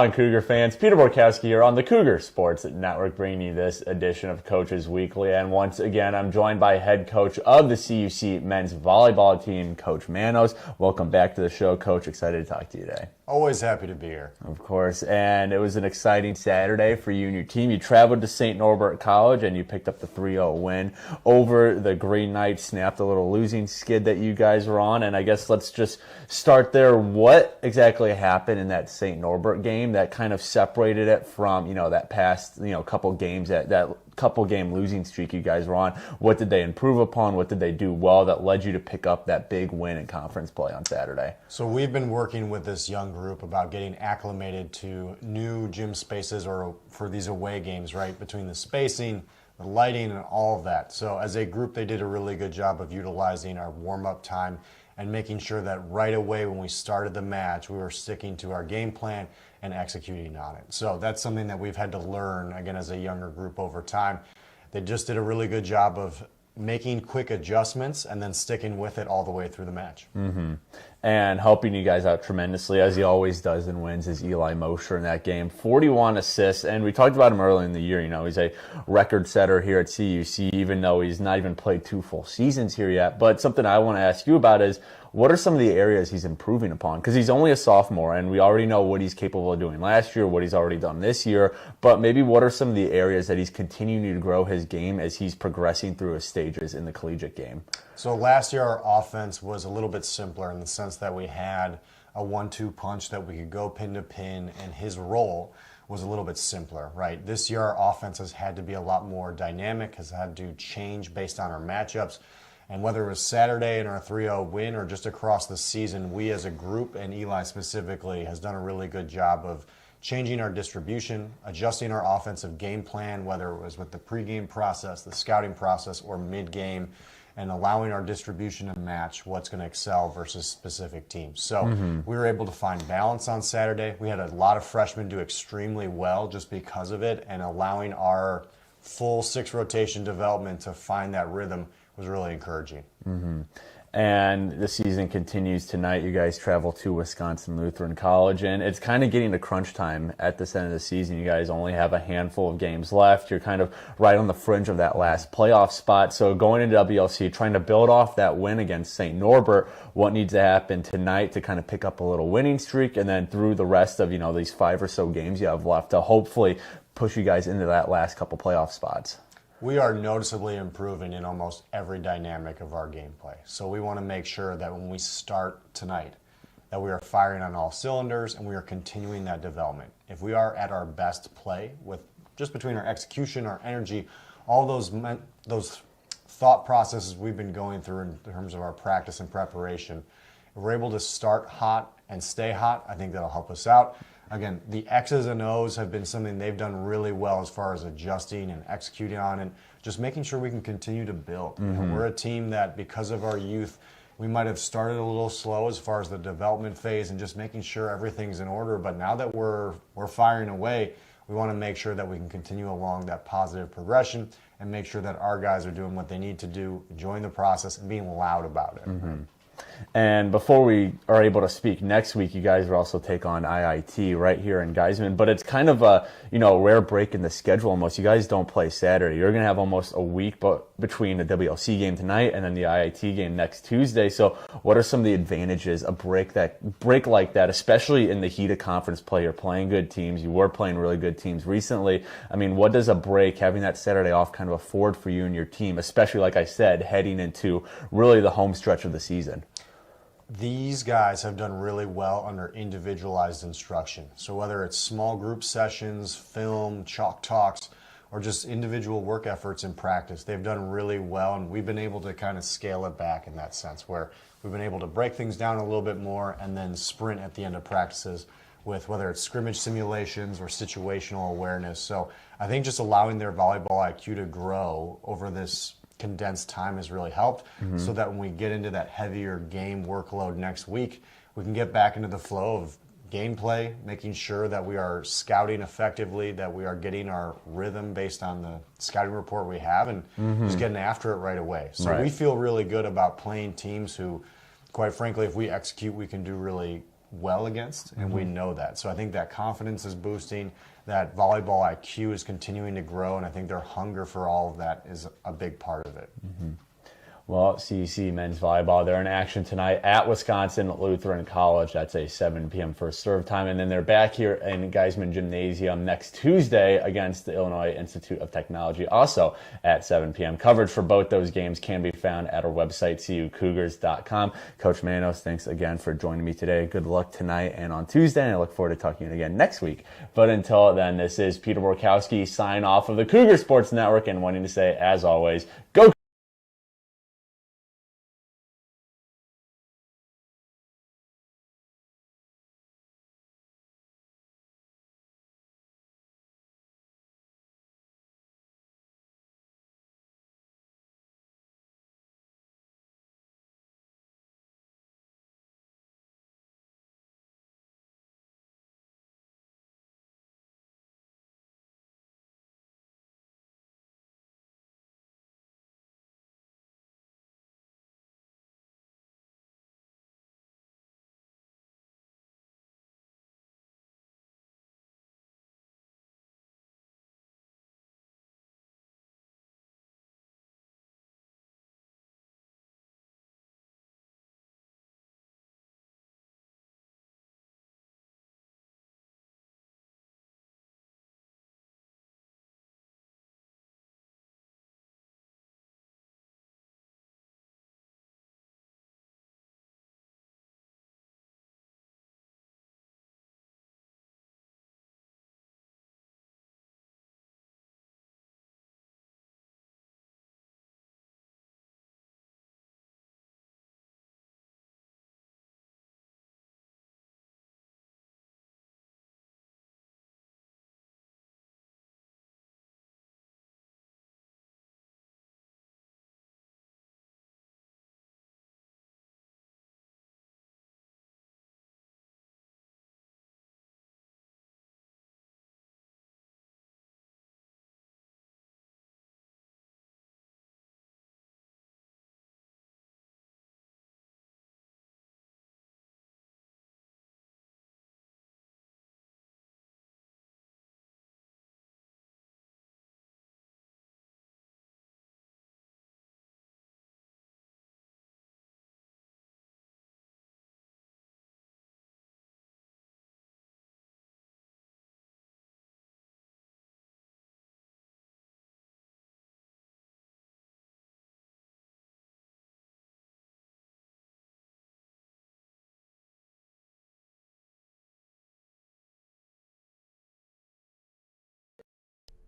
On Cougar fans, Peter Borkowski here on the Cougar Sports Network, bringing you this edition of Coaches Weekly. And once again, I'm joined by head coach of the CUC men's volleyball team, Coach Manos. Welcome back to the show, Coach. Excited to talk to you today. Always happy to be here. Of course. And it was an exciting Saturday for you and your team. You traveled to St. Norbert College and you picked up the 3-0 win over the Green Knights, snapped a little losing skid that you guys were on. And I guess let's just start there. What exactly happened in that St. Norbert game that kind of separated it from, that past, couple games, that couple game losing streak you guys were on? What did they improve upon? What did they do well that led you to pick up that big win in conference play on Saturday? So we've been working with this young group about getting acclimated to new gym spaces or for these away games, right? Between the spacing, the lighting, and all of that. So as a group, they did a really good job of utilizing our warm-up time and making sure that right away when we started the match, we were sticking to our game plan and executing on it. So that's something that we've had to learn, again, as a younger group over time. They just did a really good job of making quick adjustments and then sticking with it all the way through the match. Mm-hmm. And helping you guys out tremendously, as he always does and wins, is Eli Mosher in that game. 41 assists, and we talked about him early in the year. He's a record setter here at CUC, even though he's not even played 2 full seasons here yet. But something I want to ask you about is, what are some of the areas he's improving upon? Because he's only a sophomore, and we already know what he's capable of doing last year, what he's already done this year. But maybe what are some of the areas that he's continuing to grow his game as he's progressing through his stages in the collegiate game? So last year our offense was a little bit simpler in the sense that we had a 1-2 punch that we could go pin to pin, and his role was a little bit simpler, right? This year our offense has had to be a lot more dynamic, has had to change based on our matchups. And whether it was Saturday in our 3-0 win or just across the season, we as a group, and Eli specifically, has done a really good job of changing our distribution, adjusting our offensive game plan, whether it was with the pregame process, the scouting process, or mid-game, and allowing our distribution to match what's going to excel versus specific teams. So we were able to find balance on Saturday. We had a lot of freshmen do extremely well just because of it, and allowing our full 6 rotation development to find that rhythm was really encouraging. Mm-hmm. And the season continues tonight. You guys travel to Wisconsin Lutheran College, and it's kind of getting to crunch time at this end of the season. You guys only have a handful of games left. You're kind of right on the fringe of that last playoff spot. So going into WLC, trying to build off that win against St. Norbert, what needs to happen tonight to kind of pick up a little winning streak, and then through the rest of, these 5 or so games you have left to hopefully push you guys into that last couple playoff spots? We are noticeably improving in almost every dynamic of our gameplay. So we want to make sure that when we start tonight, that we are firing on all cylinders and we are continuing that development. If we are at our best play, with just between our execution, our energy, all those thought processes we've been going through in terms of our practice and preparation, if we're able to start hot and stay hot, I think that'll help us out. Again, the X's and O's have been something they've done really well as far as adjusting and executing on, and just making sure we can continue to build. We're a team that, because of our youth, we might have started a little slow as far as the development phase and just making sure everything's in order. But now that we're firing away, we want to make sure that we can continue along that positive progression and make sure that our guys are doing what they need to do, enjoying the process, and being loud about it. And before we are able to speak next week, you guys will also take on IIT right here in Geisman. But it's kind of a rare break in the schedule almost. You guys don't play Saturday. You're going to have almost a week between the WLC game tonight and then the IIT game next Tuesday. So what are some of the advantages a break like that, especially in the heat of conference play? You're playing good teams. You were playing really good teams recently. I mean, what does a break, having that Saturday off, kind of afford for you and your team, especially, like I said, heading into really the home stretch of the season? These guys have done really well under individualized instruction. So whether it's small group sessions, film, chalk talks, or just individual work efforts in practice, they've done really well, and we've been able to kind of scale it back in that sense, where we've been able to break things down a little bit more and then sprint at the end of practices with whether it's scrimmage simulations or situational awareness. So I think just allowing their volleyball IQ to grow over this condensed time has really helped, so that when we get into that heavier game workload next week, we can get back into the flow of gameplay, making sure that we are scouting effectively, that we are getting our rhythm based on the scouting report we have, and just getting after it right away. So we feel really good about playing teams who, quite frankly, if we execute, we can do really well against, and we know that. So I think that confidence is boosting, that volleyball IQ is continuing to grow, and I think their hunger for all of that is a big part of it. Well, CUC men's volleyball, they're in action tonight at Wisconsin Lutheran College. That's a 7 p.m. first serve time. And then they're back here in Geisman Gymnasium next Tuesday against the Illinois Institute of Technology, also at 7 p.m. Coverage for both those games can be found at our website, cucougars.com. Coach Manos, thanks again for joining me today. Good luck tonight and on Tuesday, and I look forward to talking to you again next week. But until then, this is Peter Borkowski, sign off of the Cougar Sports Network, and wanting to say, as always, go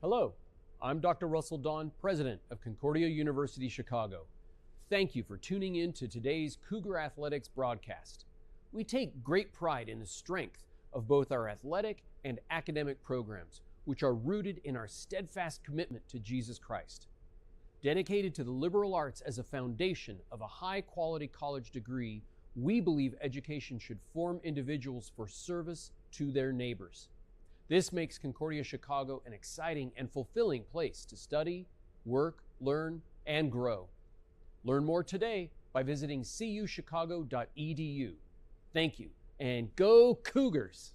Hello, I'm Dr. Russell Dawn, President of Concordia University Chicago. Thank you for tuning in to today's Cougar Athletics broadcast. We take great pride in the strength of both our athletic and academic programs, which are rooted in our steadfast commitment to Jesus Christ. Dedicated to the liberal arts as a foundation of a high-quality college degree, we believe education should form individuals for service to their neighbors. This makes Concordia Chicago an exciting and fulfilling place to study, work, learn, and grow. Learn more today by visiting cuchicago.edu. Thank you, and go Cougars!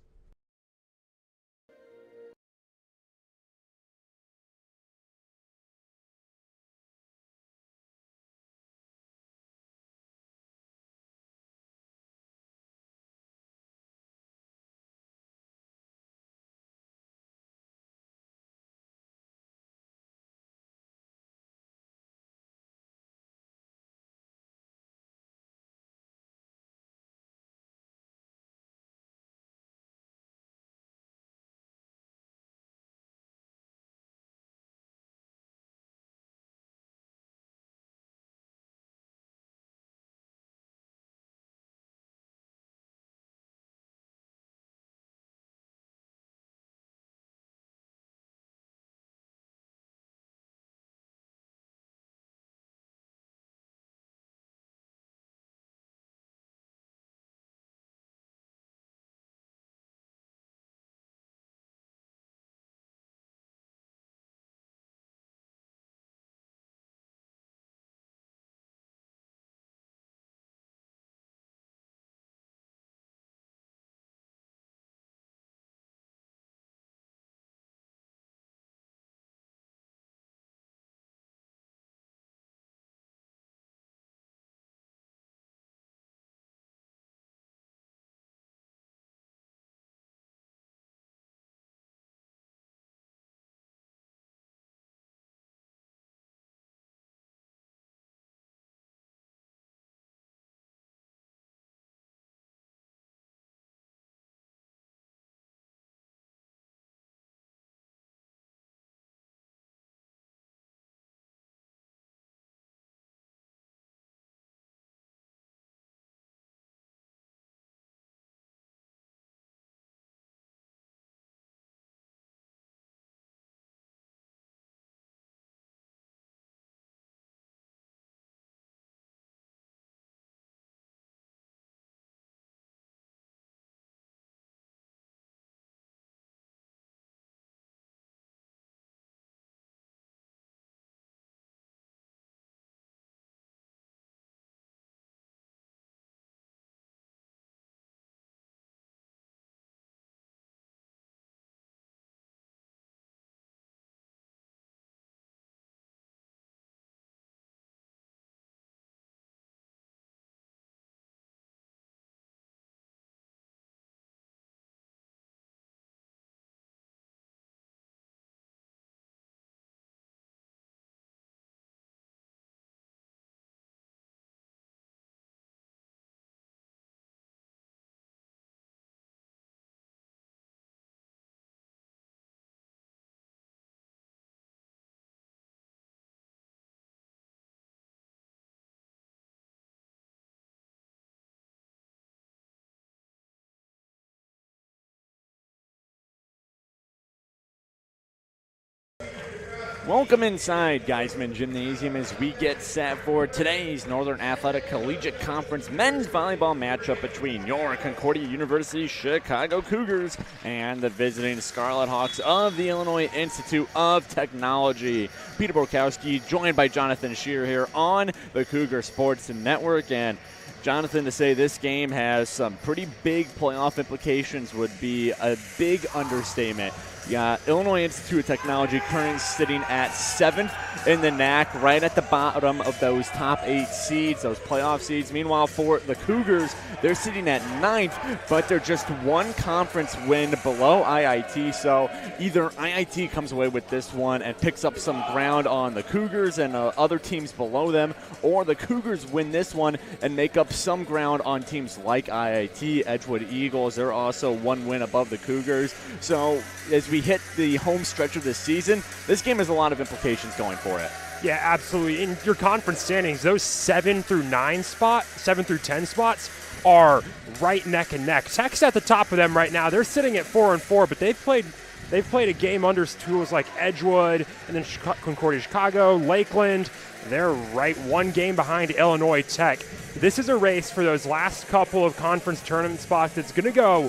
Welcome inside Geisman Gymnasium as we get set for today's Northern Athletic Collegiate Conference men's volleyball matchup between your Concordia University Chicago Cougars and the visiting Scarlet Hawks of the Illinois Institute of Technology. Peter Borkowski joined by Jonathan Shear here on the Cougar Sports Network. And Jonathan, to say this game has some pretty big playoff implications would be a big understatement. Yeah, Illinois Institute of Technology currently sitting at 7th in the NAC, right at the bottom of those top 8 seeds, those playoff seeds. Meanwhile, for the Cougars, they're sitting at 9th, but they're just one conference win below IIT. So either IIT comes away with this one and picks up some ground on the Cougars and other teams below them, or the Cougars win this one and make up some ground on teams like IIT, Edgewood Eagles. They're also one win above the Cougars. So as we hit the home stretch of this season, this game has a lot of implications going for it. Yeah, absolutely. In your conference standings, those 7 through 10 spots are right neck and neck. Tech's at the top of them right now. They're sitting at 4-4, but they've played a game under schools like Edgewood and then Concordia Chicago, Lakeland. They're right one game behind Illinois Tech. This is a race for those last couple of conference tournament spots that's going to go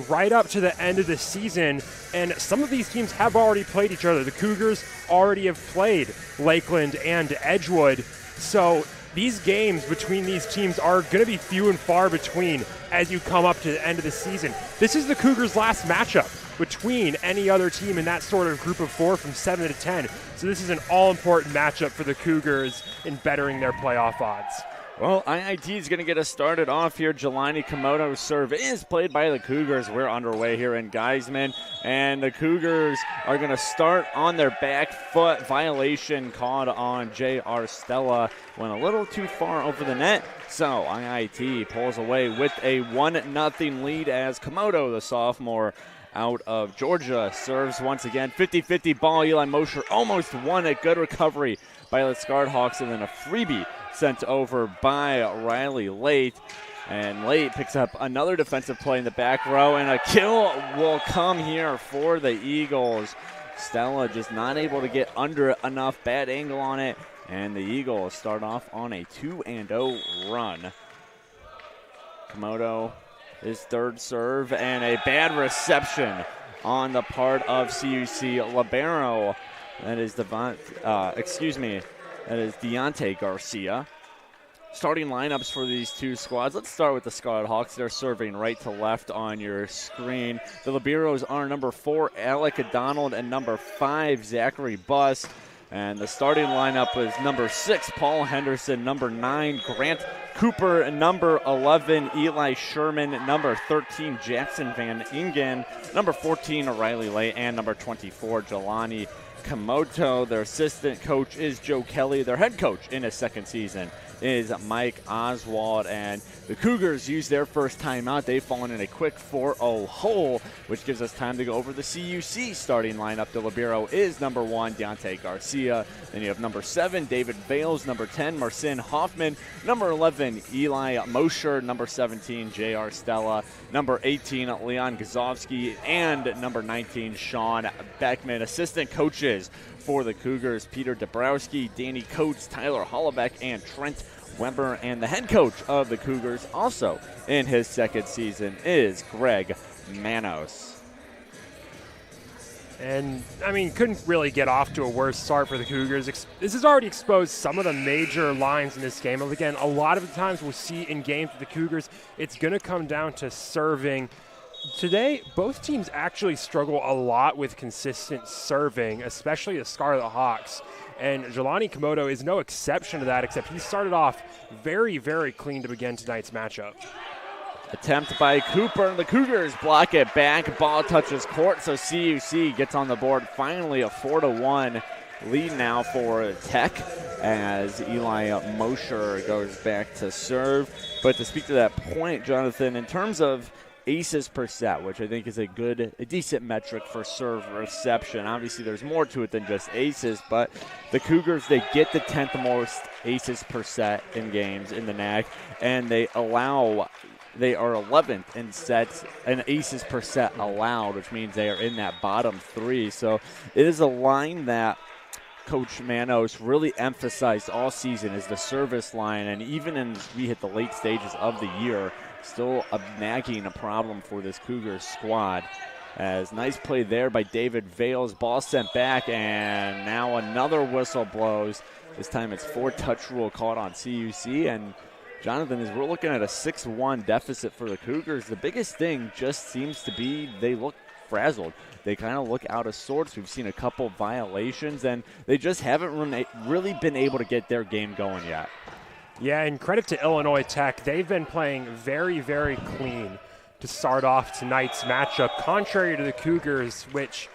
right up to the end of the season, and some of these teams have already played each other. The Cougars already have played Lakeland and Edgewood, so these games between these teams are going to be few and far between as you come up to the end of the season. This is the Cougars' last matchup between any other team in that sort of group of 4 from 7 to 10, so this is an all-important matchup for the Cougars in bettering their playoff odds. Well, IIT is going to get us started off here. Jelani Komodo's serve is played by the Cougars. We're underway here in Geisman, and the Cougars are going to start on their back foot. Violation called on J.R. Stella. Went a little too far over the net, so IIT pulls away with a 1-0 lead as Komodo, the sophomore out of Georgia, serves once again. 50-50 ball. Eli Mosher almost won it. Good recovery by the Scarlet Hawks, and then a freebie sent over by Riley Late. And Late picks up another defensive play in the back row, and a kill will come here for the Eagles. Stella just not able to get under enough, bad angle on it, and the Eagles start off on a 2-0 run. Komodo, his third serve, and a bad reception on the part of CUC libero. That is that is Deontay Garcia. Starting lineups for these two squads. Let's start with the Scarlet Hawks. They're serving right to left on your screen. The liberos are number 4, Alec Donald, and number 5, Zachary Buss. And the starting lineup is number 6, Paul Henderson, number 9, Grant Cooper, number 11, Eli Sherman, number 13, Jackson Van Ingen, number 14, Riley Lay, and number 24, Jelani Komodo. Their assistant coach is Joe Kelly. Their head coach in his second season is Mike Oswald, and the Cougars use their first timeout. They've fallen in a quick 4-0 hole, which gives us time to go over the CUC starting lineup. The libero is number 1, Deontay Garcia. Then you have number 7, David Bales, number 10, Marcin Hoffman, number 11, Eli Mosher, number 17, J.R. Stella, number 18, Leon Gazovsky, and number 19, Sean Beckman. Assistant coaches for the Cougars, Peter Dabrowski, Danny Coates, Tyler Hollabeck, and Trent Weber. And the head coach of the Cougars, also in his second season, is Greg Manos. And, couldn't really get off to a worse start for the Cougars. This has already exposed some of the major lines in this game. Again, a lot of the times we'll see in games with the Cougars, it's going to come down to serving. Today, both teams actually struggle a lot with consistent serving, especially the Scarlet Hawks. And Jelani Komodo is no exception to that, except he started off very, very clean to begin tonight's matchup. Attempt by Cooper. The Cougars block it back. Ball touches court, so CUC gets on the board. Finally, a 4-1 lead now for Tech as Eli Mosher goes back to serve. But to speak to that point, Jonathan, in terms of aces per set, which I think is a decent metric for serve reception. Obviously, there's more to it than just aces, but the Cougars, they get the 10th most aces per set in games in the NAC, and they are 11th in sets and aces per set allowed, which means they are in that bottom 3. So it is a line that Coach Manos really emphasized all season is the service line, and even as we hit the late stages of the year, still a nagging problem for this Cougars squad. As nice play there by David Vales, ball sent back, and now another whistle blows. This time it's 4-touch rule caught on CUC, and Jonathan, as we're looking at a 6-1 deficit for the Cougars, the biggest thing just seems to be they look frazzled. They kind of look out of sorts. We've seen a couple violations, and they just haven't really been able to get their game going yet. Yeah, and credit to Illinois Tech. They've been playing very, very clean to start off tonight's matchup, contrary to the Cougars, which,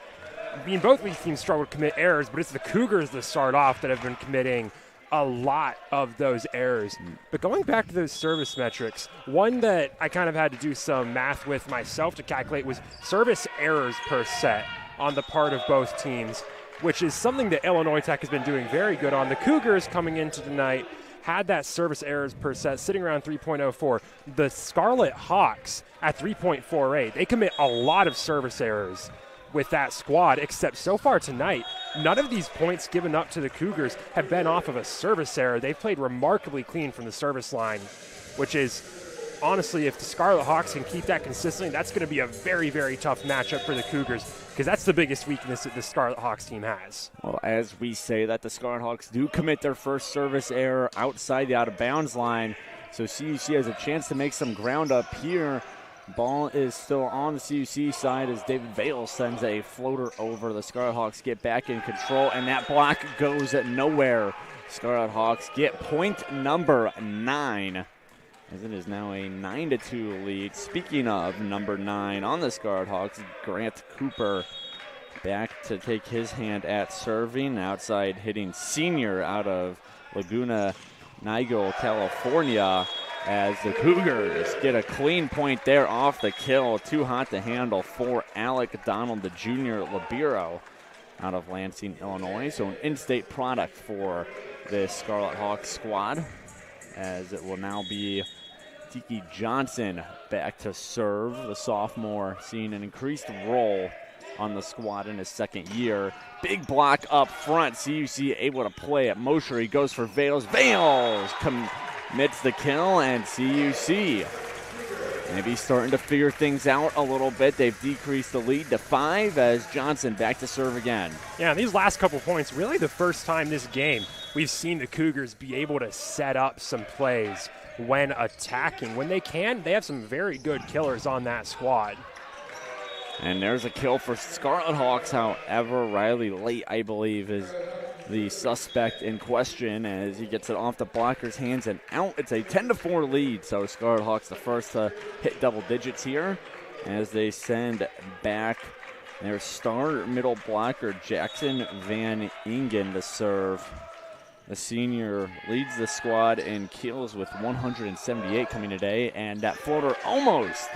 both of these teams struggle to commit errors, but it's the Cougars that start off that have been committing a lot of those errors. But going back to those service metrics, one that I kind of had to do some math with myself to calculate was service errors per set on the part of both teams, which is something that Illinois Tech has been doing very good on. The Cougars coming into tonight had that service errors per set sitting around 3.04. The Scarlet Hawks at 3.48. They commit a lot of service errors with that squad, except so far tonight, none of these points given up to the Cougars have been off of a service error. They've played remarkably clean from the service line, which is, honestly, if the Scarlet Hawks can keep that consistently, that's going to be a very, very tough matchup for the Cougars, because that's the biggest weakness that the Scarlet Hawks team has. Well, as we say that, the Scarlet Hawks do commit their first service error outside the out-of-bounds line, so CUC has a chance to make some ground up here. Ball is still on the CUC side as David Vale sends a floater over. The Scarlet Hawks get back in control, and that block goes nowhere. Scarlet Hawks get point number 9, as it is now a 9-2 lead. Speaking of number 9 on the Scarlet Hawks, Grant Cooper back to take his hand at serving. Outside hitting senior out of Laguna Niguel, California, as the Cougars get a clean point there off the kill. Too hot to handle for Alec Donald, the junior libero out of Lansing, Illinois. So an in-state product for this Scarlet Hawks squad, as it will now be Tiki Johnson back to serve. The sophomore seeing an increased role on the squad in his second year. Big block up front. CUC able to play it. Moshery goes for Vales. Vales commits the kill, and CUC maybe starting to figure things out a little bit. They've decreased the lead to 5 as Johnson back to serve again. Yeah, these last couple points, really the first time this game we've seen the Cougars be able to set up some plays when attacking. When they can, they have some very good killers on that squad. And there's a kill for Scarlet Hawks. However, Riley Late, I believe, is the suspect in question as he gets it off the blocker's hands and out. It's a 10-4 lead, so Scarlet Hawks the first to hit double digits here as they send back their star middle blocker, Jackson Van Ingen, to serve. The senior leads the squad in kills with 178 coming today, and that floater almost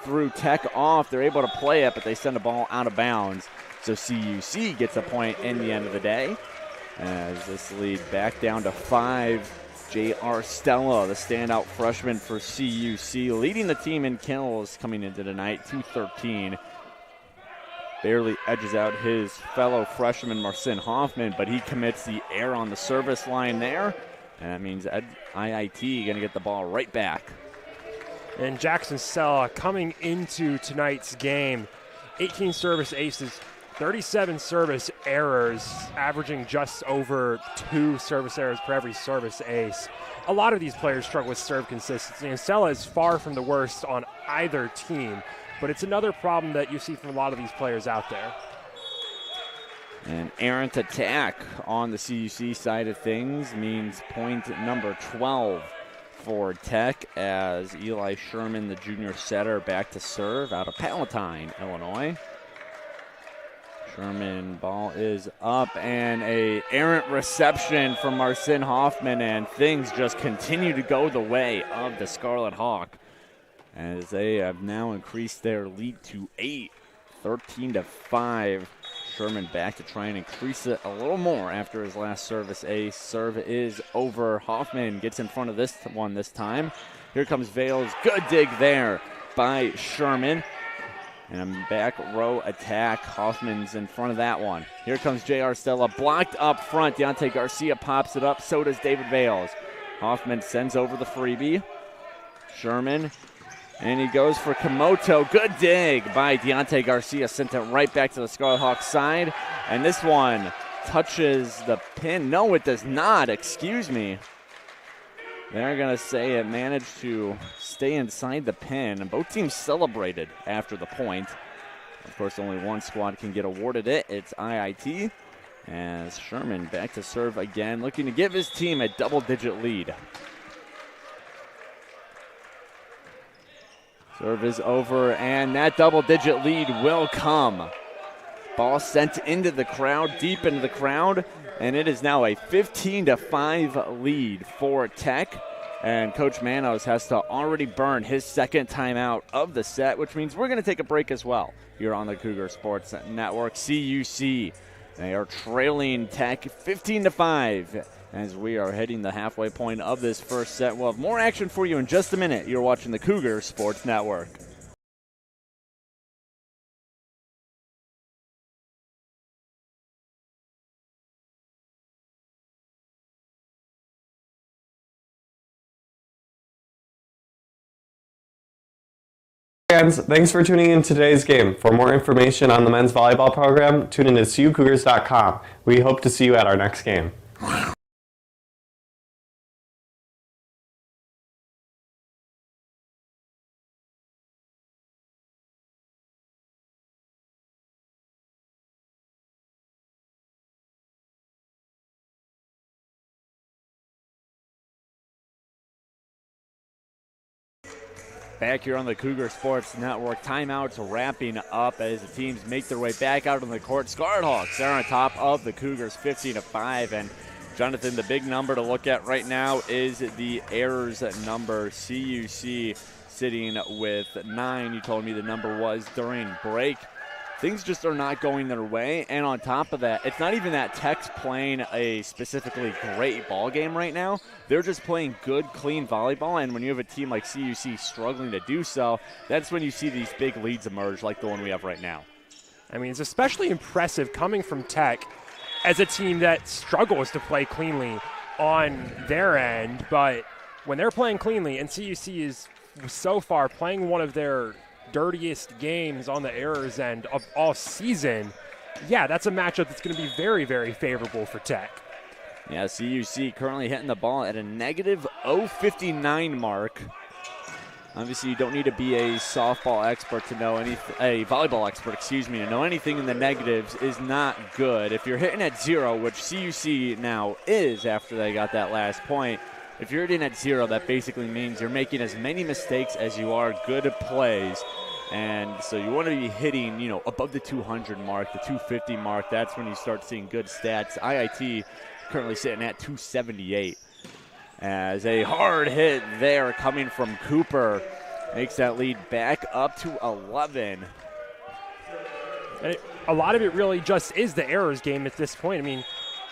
threw Tech off. They're able to play it, but they send the ball out of bounds. So CUC gets a point in the end of the day, as this lead back down to 5. J.R. Stella, the standout freshman for CUC, leading the team in kills coming into tonight, 213. Barely edges out his fellow freshman Marcin Hoffman, but he commits the error on the service line there. And that means IIT going to get the ball right back. And Jackson Stella coming into tonight's game, 18 service aces, 37 service errors, averaging just over 2 service errors per every service ace. A lot of these players struggle with serve consistency, and Stella is far from the worst on either team, but it's another problem that you see from a lot of these players out there. An errant attack on the CUC side of things means point number 12 for Tech, as Eli Sherman, the junior setter, back to serve out of Palatine, Illinois. Sherman, ball is up, and a errant reception from Marcin Hoffman, and things just continue to go the way of the Scarlet Hawk, as they have now increased their lead to 8, 13-5. Sherman back to try and increase it a little more after his last service ace. Serve is over. Hoffman gets in front of this one this time. Here comes Vales. Good dig there by Sherman. And a back row attack. Hoffman's in front of that one. Here comes J.R. Stella. Blocked up front. Deontay Garcia pops it up. So does David Vales. Hoffman sends over the freebie. Sherman. And he goes for Komoto. Good dig by Deontay Garcia. Sent it right back to the Scarlet Hawks side. And this one touches the pin. No, it does not. Excuse me. They're going to say it managed to stay inside the pin. And both teams celebrated after the point. Of course, only one squad can get awarded it. It's IIT. As Sherman back to serve again, looking to give his team a double-digit lead. Serve is over, and that double-digit lead will come. Ball sent into the crowd, deep into the crowd, and it is now a 15-5 lead for Tech. And Coach Manos has to already burn his second timeout of the set, which means we're going to take a break as well here on the Cougar Sports Network. CUC, they are trailing Tech 15-5 as we are hitting the halfway point of this first set. We'll have more action for you in just a minute. You're watching the Cougar Sports Network. Fans, thanks for tuning in to today's game. For more information on the men's volleyball program, tune in to CUCougars.com. We hope to see you at our next game. Back here on the Cougar Sports Network, timeouts wrapping up as the teams make their way back out on the court. Scarlet Hawks are on top of the Cougars 15-5, and Jonathan, the big number to look at right now is the errors number. CUC sitting with 9. You told me the number was during break. Things just are not going their way, and on top of that, it's not even that Tech's playing a specifically great ball game right now. They're just playing good, clean volleyball, and when you have a team like CUC struggling to do so, that's when you see these big leads emerge like the one we have right now. I mean, it's especially impressive coming from Tech as a team that struggles to play cleanly on their end, but when they're playing cleanly, and CUC is so far playing one of their dirtiest games on the errors end of all season, yeah, that's a matchup that's going to be very, very favorable for Tech. Yeah, CUC currently hitting the ball at a negative 0.59 mark. Obviously, you don't need to be a softball expert to know anything, a volleyball expert, excuse me, to know anything in the negatives is not good. If you're hitting at 0, which CUC now is after they got that last point, if you're hitting at 0, that basically means you're making as many mistakes as you are good plays. And so you want to be hitting, you know, above the 200 mark, the 250 mark. That's when you start seeing good stats. IIT currently sitting at 278. As a hard hit there coming from Cooper makes that lead back up to 11. And a lot of it really just is the errors game at this point. I mean,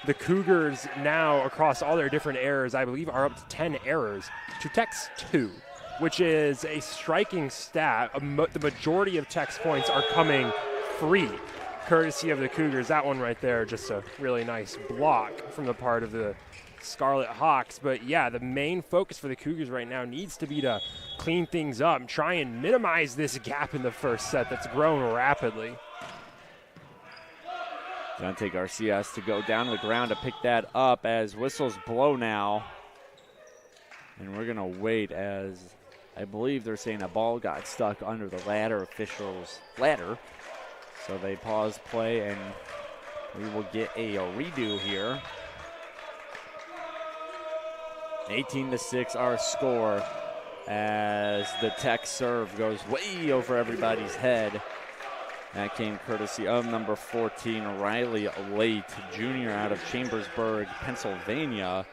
the Cougars now, across all their different errors, I believe are up to 10 errors to Tech's 2, which is a striking stat. The majority of Tech's points are coming free, courtesy of the Cougars. That one right there, just a really nice block from the part of the Scarlet Hawks. But yeah, the main focus for the Cougars right now needs to be to clean things up and try and minimize this gap in the first set that's grown rapidly. Deontay Garcia has to go down to the ground to pick that up as whistles blow now. And we're going to wait as I believe they're saying a ball got stuck under the ladder official's ladder. So they pause play and we will get a redo here. 18-6 our score as the Tech serve goes way over everybody's head. That came courtesy of number 14, Riley Late, junior out of Chambersburg, Pennsylvania.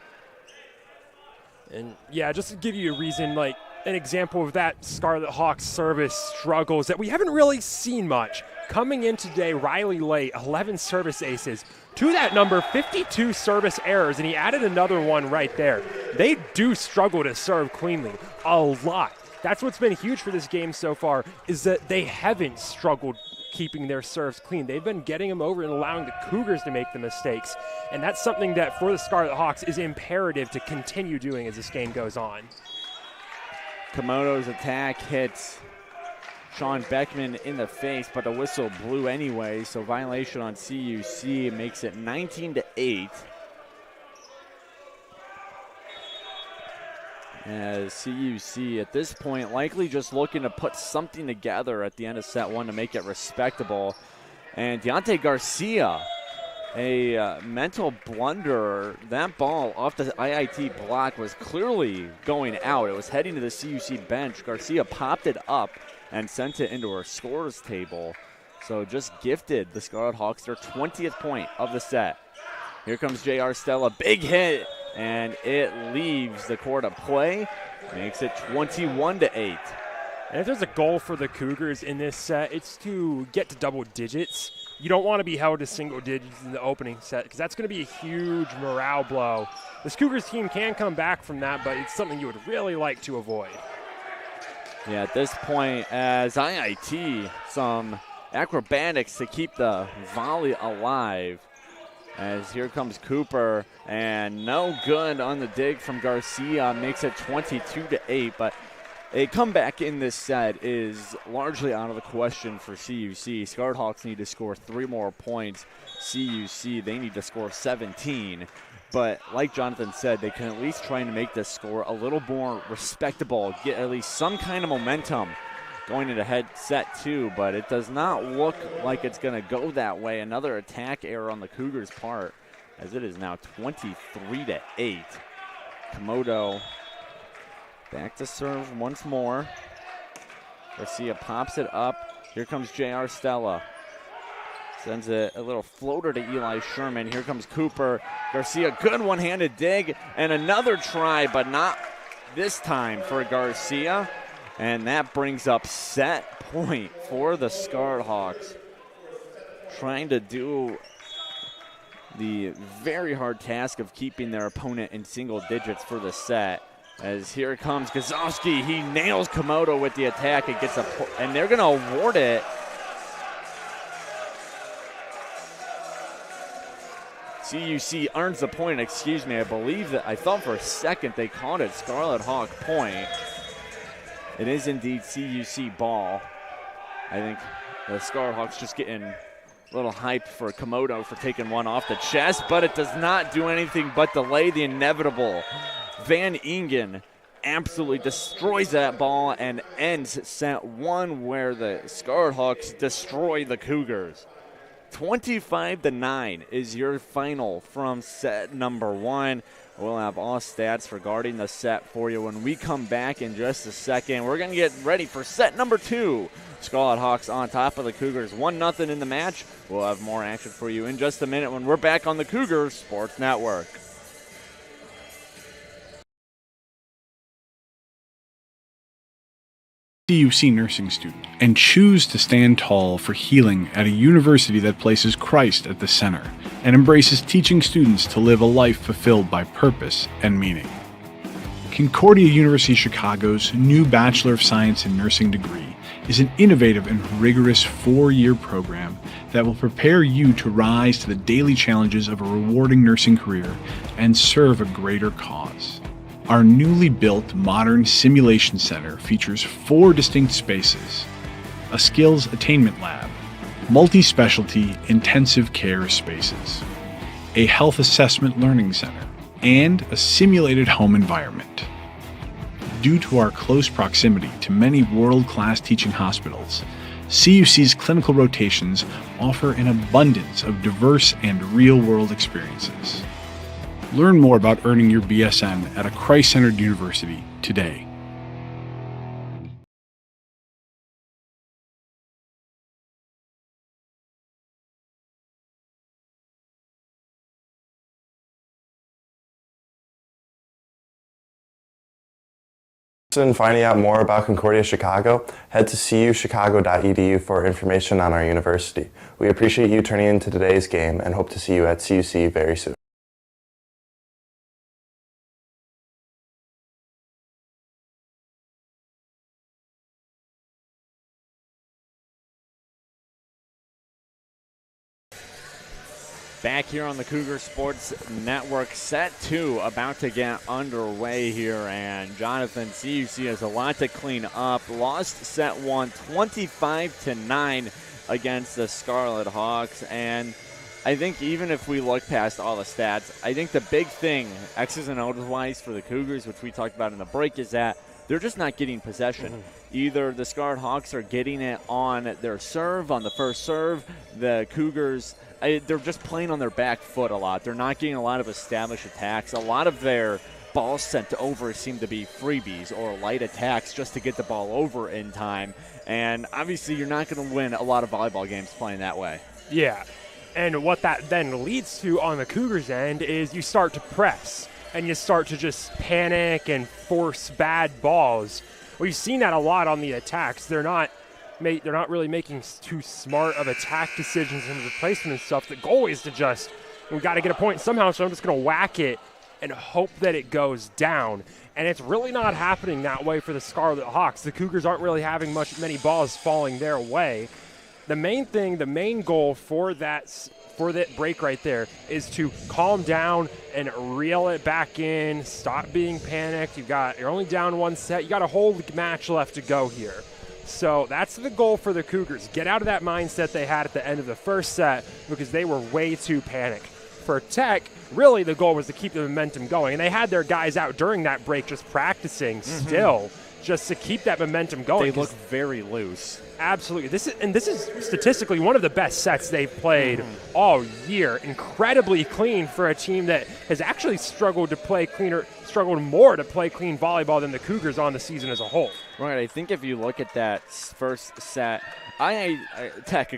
And yeah, just to give you a reason, like an example of that Scarlet Hawks service struggles that we haven't really seen much. Coming in today, Riley Late, 11 service aces. To that number, 52 service errors, and he added another one right there. They do struggle to serve cleanly a lot. that's what's been huge for this game so far, is that they haven't struggled keeping their serves clean. They've been getting them over and allowing the Cougars to make the mistakes. And that's something that for the Scarlet Hawks is imperative to continue doing as this game goes on. Komodo's attack hits Sean Beckman in the face, but the whistle blew anyway, so violation on CUC makes it 19-8. As CUC at this point likely just looking to put something together at the end of set one to make it respectable. And Deontay Garcia, a mental blunder. That ball off the IIT block was clearly going out. It was heading to the CUC bench. Garcia popped it up and sent it into her scores table. So just gifted the Scarlet Hawks their 20th point of the set. Here comes J.R. Stella, big hit, and it leaves the court of play, makes it 21-8. And if there's a goal for the Cougars in this set, it's to get to double digits. You don't want to be held to single digits in the opening set because that's going to be a huge morale blow. This Cougars team can come back from that, but it's something you would really like to avoid. Yeah, at this point, as IIT, some acrobatics to keep the volley alive. As here comes Cooper, and no good on the dig from Garcia, makes it 22-8. But a comeback in this set is largely out of the question for CUC. Scarlet Hawks need to score 3 more points. CUC, they need to score 17. But like Jonathan said, they can at least try to make this score a little more respectable, get at least some kind of momentum going into set 2, but it does not look like it's going to go that way. Another attack error on the Cougars' part, as it is now 23-8. Komodo back to serve once more. Garcia pops it up. Here comes J.R. Stella. Sends a little floater to Eli Sherman. Here comes Cooper. Garcia, good one-handed dig, and another try, but not this time for Garcia. And that brings up set point for the Scarlet Hawks. Trying to do the very hard task of keeping their opponent in single digits for the set. As here comes Gazowski. He nails Komodo with the attack. It gets and they're going to award it. CUC earns the point, excuse me. I believe that, I thought for a second they called it Scarlet Hawk point. It is indeed CUC ball. I think the Scarlet Hawks just getting a little hyped for Komodo for taking one off the chest, but it does not do anything but delay the inevitable. Van Ingen absolutely destroys that ball and ends set 1 where the Scarlet Hawks destroy the Cougars. 25-9 is your final from set number 1. We'll have all stats regarding the set for you when we come back in just a second. We're going to get ready for set number 2. Scarlet Hawks on top of the Cougars, 1-0 in the match. We'll have more action for you in just a minute when we're back on the Cougars Sports Network. CUC nursing student and choose to stand tall for healing at a university that places Christ at the center and embraces teaching students to live a life fulfilled by purpose and meaning. Concordia University Chicago's new Bachelor of Science in Nursing degree is an innovative and rigorous 4-year program that will prepare you to rise to the daily challenges of a rewarding nursing career and serve a greater cause. Our newly built modern simulation center features 4 distinct spaces, a skills attainment lab, multi-specialty intensive care spaces, a health assessment learning center, and a simulated home environment. Due to our close proximity to many world-class teaching hospitals, CUC's clinical rotations offer an abundance of diverse and real-world experiences. Learn more about earning your BSN at a Christ-centered university today. In finding out more about Concordia Chicago, head to cuchicago.edu for information on our university. We appreciate you turning into today's game and hope to see you at CUC very soon. Back here on the Cougar Sports Network, set 2 about to get underway here, and Jonathan, CUC has a lot to clean up. Lost set 1, 25-9 against the Scarlet Hawks, and I think even if we look past all the stats, I think the big thing, X's and O's wise for the Cougars, which we talked about in the break, is that they're just not getting possession. Either the Scarlet Hawks are getting it on their serve, on the first serve. The Cougars, they're just playing on their back foot a lot. They're not getting a lot of established attacks. A lot of their balls sent over seem to be freebies or light attacks just to get the ball over in time. And obviously you're not going to win a lot of volleyball games playing that way. Yeah, and what that then leads to on the Cougars' end is you start to press and you start to just panic and force bad balls. We've seen that a lot on the attacks. They're not really making too smart of attack decisions in the placement and stuff. The goal is to just, we got to get a point somehow, so I'm just going to whack it and hope that it goes down. And it's really not happening that way for the Scarlet Hawks. The Cougars aren't really having many balls falling their way. The main goal for that break right there is to calm down and reel it back in, stop being panicked. You're only down 1 set. You got a whole match left to go here. So that's the goal for the Cougars. Get out of that mindset they had at the end of the first set because they were way too panicked. For Tech, really the goal was to keep the momentum going. And they had their guys out during that break just practicing still, just to keep that momentum going. They look very loose. Absolutely. This is statistically one of the best sets they've played all year. Incredibly clean for a team that has actually struggled more to play clean volleyball than the Cougars on the season as a whole. Right. I think if you look at that first set, Tech,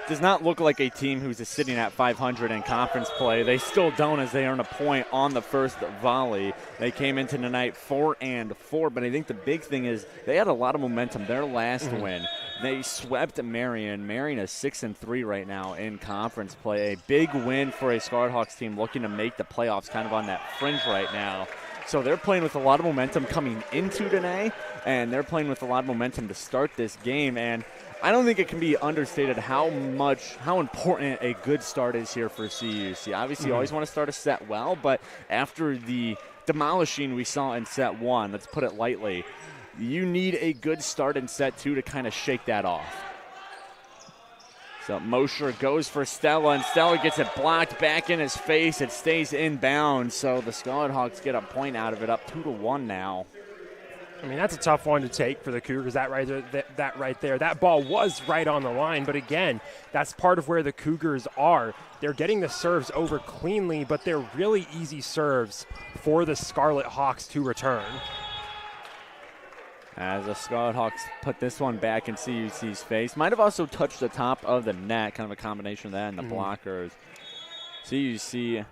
does not look like a team who's sitting at 500 in conference play. They still don't, as they earn a point on the first volley. They came into tonight 4-4, but I think the big thing is they had a lot of momentum. Their last win, they swept Marion. Marion is 6-3 right now in conference play. A big win for a Scarlet Hawks team looking to make the playoffs, kind of on that fringe right now. So they're playing with a lot of momentum coming into today, and they're playing with a lot of momentum to start this game. And I don't think it can be understated how important a good start is here for CUC. Obviously, you always want to start a set well, but after the demolishing we saw in set 1, let's put it lightly, you need a good start in set 2 to kind of shake that off. So Mosher goes for Stella, and Stella gets it blocked back in his face. It stays inbound, so the Scarlet Hawks get a point out of it, up 2-1 now. I mean, that's a tough one to take for the Cougars, that right there. That ball was right on the line, but again, that's part of where the Cougars are. They're getting the serves over cleanly, but they're really easy serves for the Scarlet Hawks to return. As the Scarlet Hawks put this one back in CUC's face. Might have also touched the top of the net, kind of a combination of that and the blockers. CUC,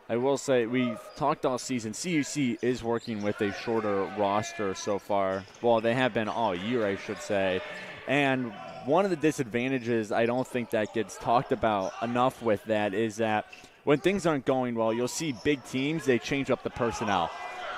I will say, we've talked all season. CUC is working with a shorter roster so far. Well, they have been all year, I should say. And one of the disadvantages, I don't think that gets talked about enough with that, is that when things aren't going well, you'll see big teams, they change up the personnel.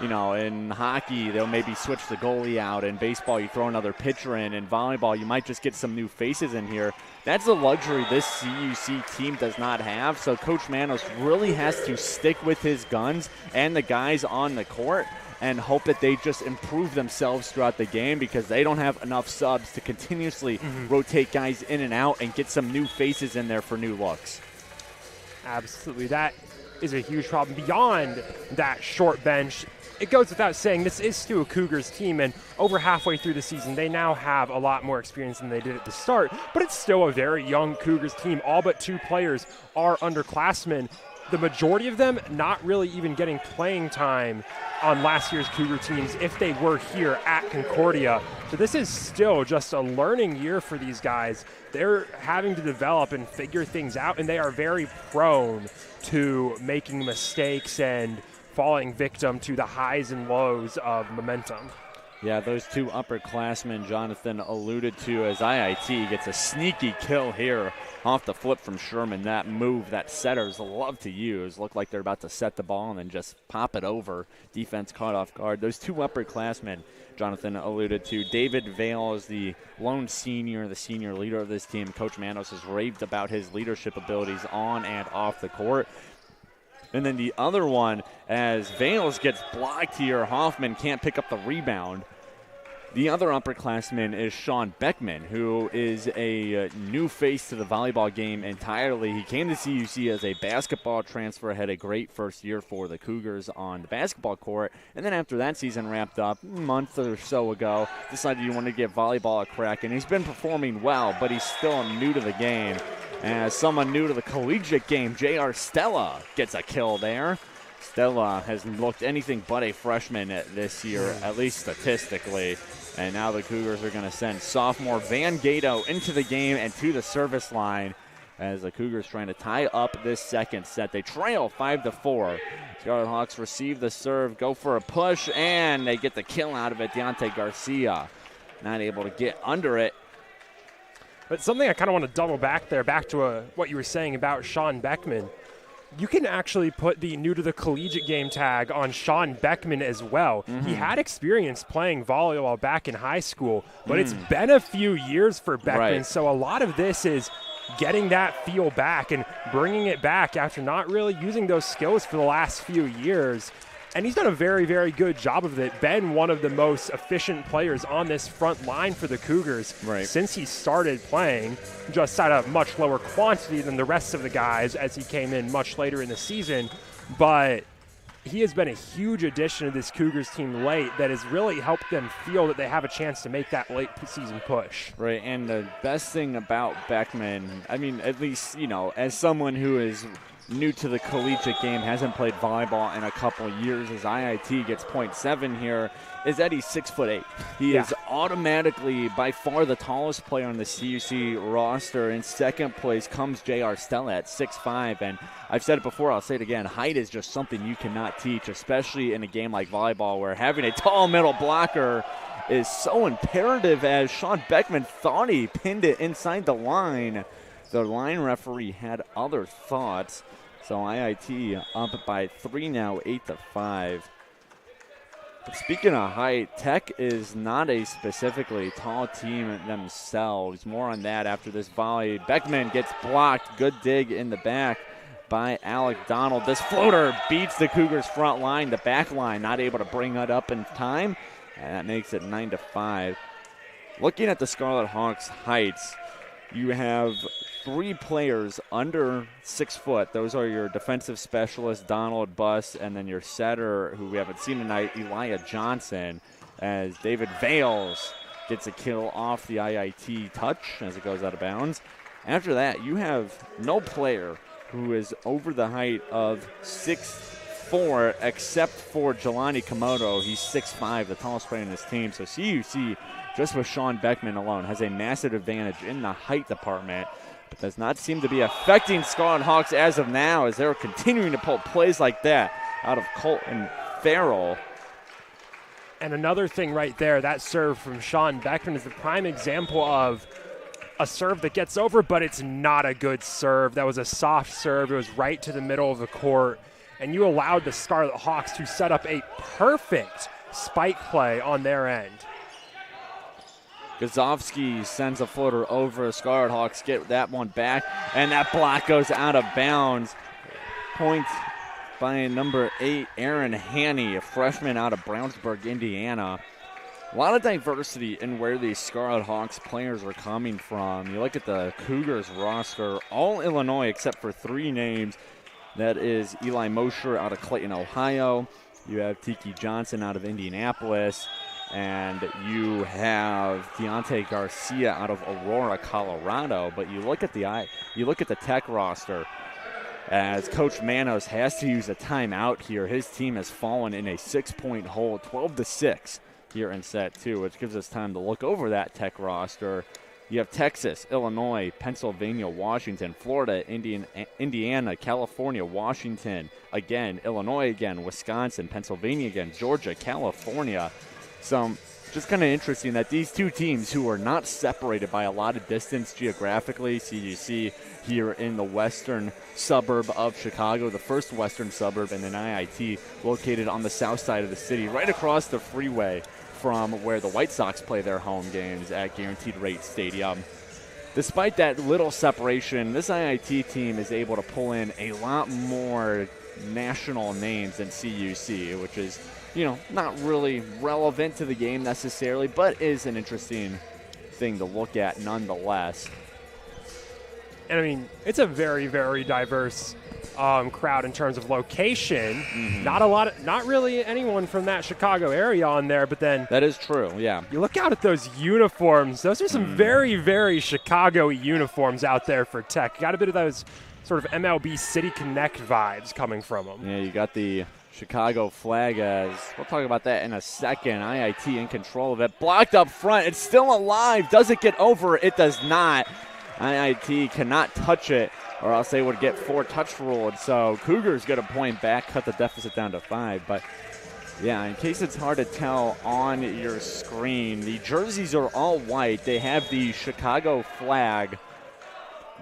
You know, in hockey, they'll maybe switch the goalie out. In baseball, you throw another pitcher in. In volleyball, you might just get some new faces in here. That's a luxury this CUC team does not have. So Coach Manos really has to stick with his guns and the guys on the court and hope that they just improve themselves throughout the game, because they don't have enough subs to continuously rotate guys in and out and get some new faces in there for new looks. Absolutely. That is a huge problem. Beyond that short bench, it goes without saying, this is still a Cougars team, and over halfway through the season, they now have a lot more experience than they did at the start, but it's still a very young Cougars team. All but 2 players are underclassmen. The majority of them not really even getting playing time on last year's Cougar teams if they were here at Concordia. So this is still just a learning year for these guys. They're having to develop and figure things out, and they are very prone to making mistakes and falling victim to the highs and lows of momentum. Yeah, those two upperclassmen Jonathan alluded to, as IIT gets a sneaky kill here off the flip from Sherman. That move that setters love to use. Look like they're about to set the ball and then just pop it over. Defense caught off guard. Those two upperclassmen Jonathan alluded to. David Vale is the lone senior, the senior leader of this team. Coach Manos has raved about his leadership abilities on and off the court. And then the other one, as Vales gets blocked here, Hoffman can't pick up the rebound. The other upperclassman is Sean Beckman, who is a new face to the volleyball game entirely. He came to CUC as a basketball transfer, had a great first year for the Cougars on the basketball court, and then after that season wrapped up a month or so ago, decided he wanted to give volleyball a crack, and he's been performing well, but he's still new to the game. As someone new to the collegiate game, J.R. Stella gets a kill there. Stella has looked anything but a freshman this year, at least statistically. And now the Cougars are going to send sophomore Van Gato into the game and to the service line as the Cougars trying to tie up this second set. They trail 5-4. Scarlet Hawks receive the serve, go for a push, and they get the kill out of it. Deontay Garcia not able to get under it. But something I kind of want to double back to what you were saying about Sean Beckman. You can actually put the new to the collegiate game tag on Sean Beckman as well. He had experience playing volleyball back in high school, but it's been a few years for Beckman. Right. So a lot of this is getting that feel back and bringing it back after not really using those skills for the last few years. And he's done a very, very good job of it. Been one of the most efficient players on this front line for the Cougars since he started playing, just at a much lower quantity than the rest of the guys as he came in much later in the season. But he has been a huge addition to this Cougars team late that has really helped them feel that they have a chance to make that late season push. Right, and the best thing about Beckman, I mean, at least, as someone who is new to the collegiate game, hasn't played volleyball in a couple years, as IIT gets 0.7 here, is that he's 6'8". He is automatically by far the tallest player on the CUC roster. In second place comes J.R. Stella at 6'5", and I've said it before, I'll say it again, height is just something you cannot teach, especially in a game like volleyball where having a tall middle blocker is so imperative, as Sean Beckman thought he pinned it inside the line. The line referee had other thoughts. So IIT up by 3 now, 8-5. But speaking of height, Tech is not a specifically tall team themselves. More on that after this volley. Beckman gets blocked. Good dig in the back by Alec Donald. This floater beats the Cougars front line. The back line not able to bring it up in time. And that makes it 9-5. Looking at the Scarlet Hawks' heights, you have 3 players under 6 foot. Those are your defensive specialist, Donald Buss, and then your setter, who we haven't seen tonight, Elijah Johnson, as David Vales gets a kill off the IIT touch as it goes out of bounds. After that, you have no player who is over the height of 6'4", except for Jelani Komodo. He's 6'5", the tallest player in this team. So CUC, just with Sean Beckman alone, has a massive advantage in the height department, but does not seem to be affecting Scarlet Hawks as of now, as they're continuing to pull plays like that out of Colton Farrell. And another thing right there, that serve from Sean Beckman is the prime example of a serve that gets over, but it's not a good serve. That was a soft serve. It was right to the middle of the court, and you allowed the Scarlet Hawks to set up a perfect spike play on their end. Gazovsky sends a floater over. Scarlet Hawks get that one back, and that block goes out of bounds. Point by number 8, Aaron Haney, a freshman out of Brownsburg, Indiana. A lot of diversity in where these Scarlet Hawks players are coming from. You look at the Cougars roster, all Illinois except for 3 names. That is Eli Mosher out of Clayton, Ohio. You have Tiki Johnson out of Indianapolis. And you have Deontay Garcia out of Aurora, Colorado. But you look at the Tech roster, as Coach Manos has to use a timeout here. His team has fallen in a 6-point hole, 12-6 here in set 2, which gives us time to look over that Tech roster. You have Texas, Illinois, Pennsylvania, Washington, Florida, Indiana, California, Washington, again, Illinois again, Wisconsin, Pennsylvania again, Georgia, California. Some just kind of interesting that these two teams who are not separated by a lot of distance geographically, CUC here in the western suburb of Chicago, the first western suburb, and then IIT located on the south side of the city, right across the freeway from where the White Sox play their home games at Guaranteed Rate Stadium. Despite that little separation, this IIT team is able to pull in a lot more national names than CUC, which is, not really relevant to the game necessarily, but is an interesting thing to look at nonetheless. And I mean, it's a very, very diverse crowd in terms of location. Mm-hmm. Not really anyone from that Chicago area on there, but then that is true. Yeah, you look out at those uniforms; those are some very, very Chicago uniforms out there for Tech. Got a bit of those sort of MLB City Connect vibes coming from them. Yeah, you got the Chicago flag, as we'll talk about that in a second. IIT in control of it, blocked up front. It's still alive. Does it get over? It does not. IIT cannot touch it, or else they would get 4 touch ruled. So Cougars get a point back, cut the deficit down to 5. But yeah, in case it's hard to tell on your screen, the jerseys are all white. They have the Chicago flag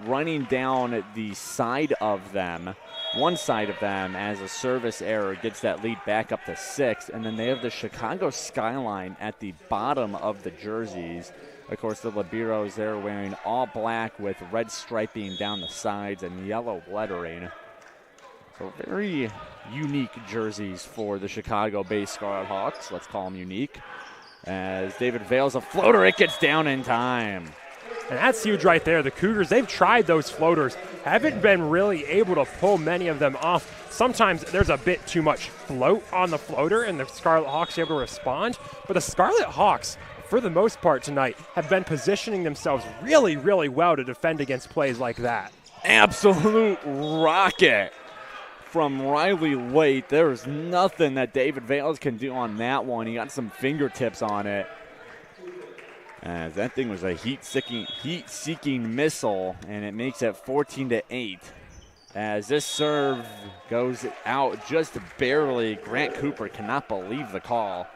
running down the side of them, one side of them, as a service error gets that lead back up to 6. And then they have the Chicago skyline at the bottom of the jerseys. Of course, the liberos, they're wearing all black with red striping down the sides and yellow lettering. So very unique jerseys for the Chicago-based Scarlet Hawks. Let's call them unique. As David Vales a floater, it gets down in time. And that's huge right there. The Cougars, they've tried those floaters, haven't been really able to pull many of them off. Sometimes there's a bit too much float on the floater, and the Scarlet Hawks are able to respond. But the Scarlet Hawks, for the most part tonight, have been positioning themselves really, really well to defend against plays like that. Absolute rocket from Riley Late. There's nothing that David Vales can do on that one. He got some fingertips on it. As that thing was a heat-seeking missile, and it makes it 14-8. As this serve goes out just barely, Grant Cooper cannot believe the call.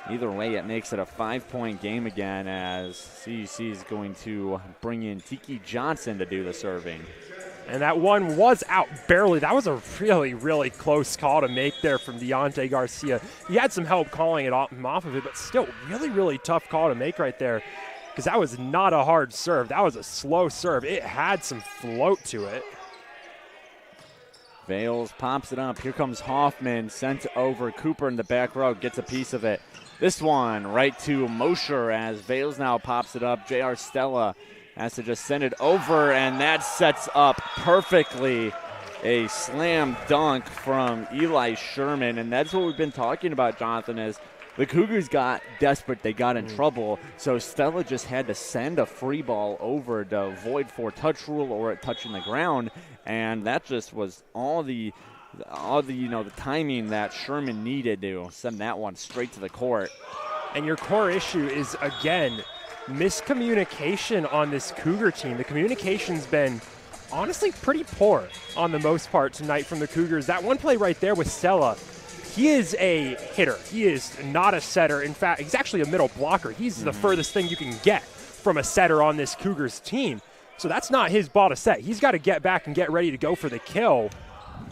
Either way, it makes it a 5-point game again, as CUC is going to bring in Tiki Johnson to do the serving. And that one was out barely. That was a really, really close call to make there from Deontay Garcia. He had some help calling it off of it, but still really, really tough call to make right there, because that was not a hard serve. That was a slow serve. It had some float to it. Vales pops it up. Here comes Hoffman, sent over. Cooper in the back row gets a piece of it. This one right to Mosher, as Vales now pops it up. J.R. Stella has to just send it over, and that sets up perfectly a slam dunk from Eli Sherman. And that's what we've been talking about, Jonathan, is the Cougars got desperate. They got in trouble. So Stella just had to send a free ball over to avoid 4-touch rule or it touching the ground. And that just was all the the timing that Sherman needed to send that one straight to the court. And your core issue is, again, miscommunication on this Cougar team. The communication's been honestly pretty poor on the most part tonight from the Cougars. That one play right there with Stella, he is a hitter. He is not a setter. In fact, he's actually a middle blocker. He's the furthest thing you can get from a setter on this Cougars team. So that's not his ball to set. He's got to get back and get ready to go for the kill.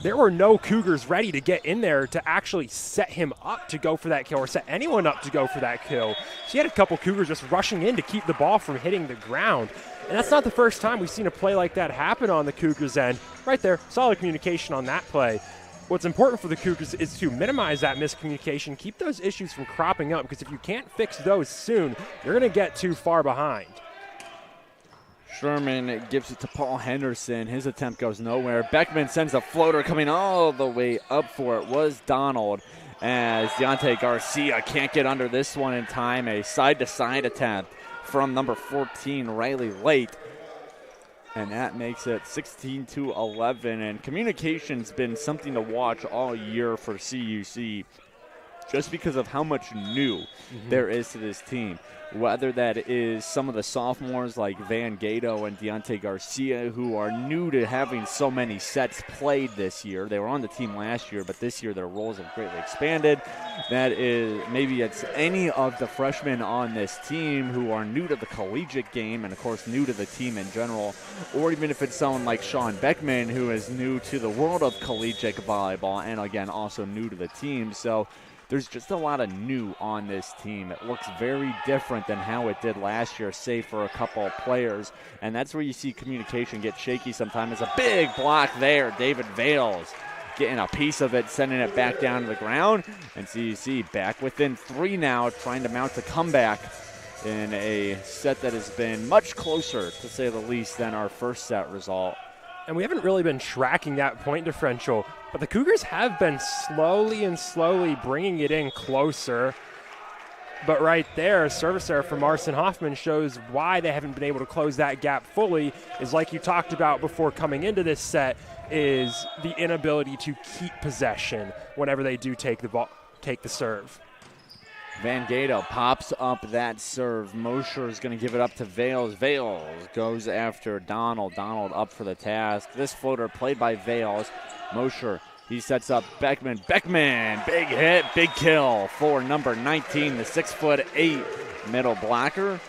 There were no Cougars ready to get in there to actually set him up to go for that kill or set anyone up to go for that kill. So you had a couple Cougars just rushing in to keep the ball from hitting the ground. And that's not the first time we've seen a play like that happen on the Cougars' end. Right there, solid communication on that play. What's important for the Cougars is to minimize that miscommunication, keep those issues from cropping up, because if you can't fix those soon, you're going to get too far behind. Sherman gives it to Paul Henderson. His attempt goes nowhere. Beckman sends a floater coming all the way up for it. Was Donald, as Deontay Garcia can't get under this one in time. A side-to-side attempt from number 14, Riley Late. And that makes it 16-11. And communication's been something to watch all year for CUC. just because of how much new there is to this team. Whether that is some of the sophomores like Van Gato and Deontay Garcia, who are new to having so many sets played this year. They were on the team last year, but this year their roles have greatly expanded. That is, maybe it's any of the freshmen on this team who are new to the collegiate game and, of course, new to the team in general, or even if it's someone like Sean Beckman, who is new to the world of collegiate volleyball and, again, also new to the team. So there's just a lot of new on this team. It looks very different than how it did last year, save for a couple of players. And that's where you see communication get shaky sometimes. It's a big block there. David Vales getting a piece of it, sending it back down to the ground. And CUC back within 3 now, trying to mount a comeback in a set that has been much closer, to say the least, than our first set result. And we haven't really been tracking that point differential, but the Cougars have been slowly bringing it in closer. But right there, service error from Marcin Hoffman shows why they haven't been able to close that gap fully, is like you talked about before coming into this set, is the inability to keep possession whenever they do take the serve. Van Gato pops up that serve. Mosher is going to give it up to Vales. Vales goes after Donald. Donald up for the task. This floater played by Vales. Mosher, he sets up Beckman. Beckman, big hit, big kill for number 19, the 6'8" middle blocker.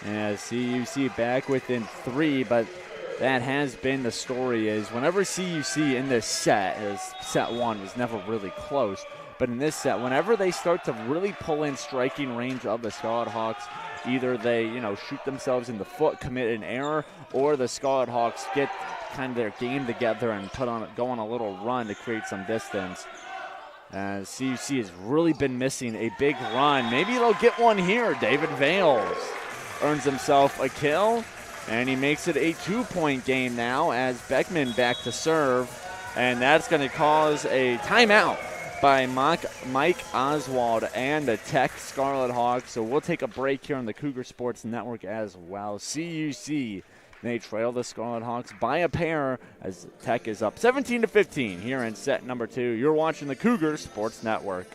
As CUC back within 3, but that has been the story, is whenever CUC in this set, as set 1 was never really close, but in this set, whenever they start to really pull in striking range of the Scarlet Hawks, either they, shoot themselves in the foot, commit an error, or the Scarlet Hawks get kind of their game together and go on a little run to create some distance. CUC has really been missing a big run. Maybe they'll get one here. David Vales earns himself a kill, and he makes it a 2-point game now as Beckman back to serve, and that's going to cause a timeout by Mike Oswald and the Tech Scarlet Hawks. So we'll take a break here on the Cougar Sports Network as well. CUC, they trail the Scarlet Hawks by a pair as Tech is up 17-15 here in set number 2. You're watching the Cougar Sports Network.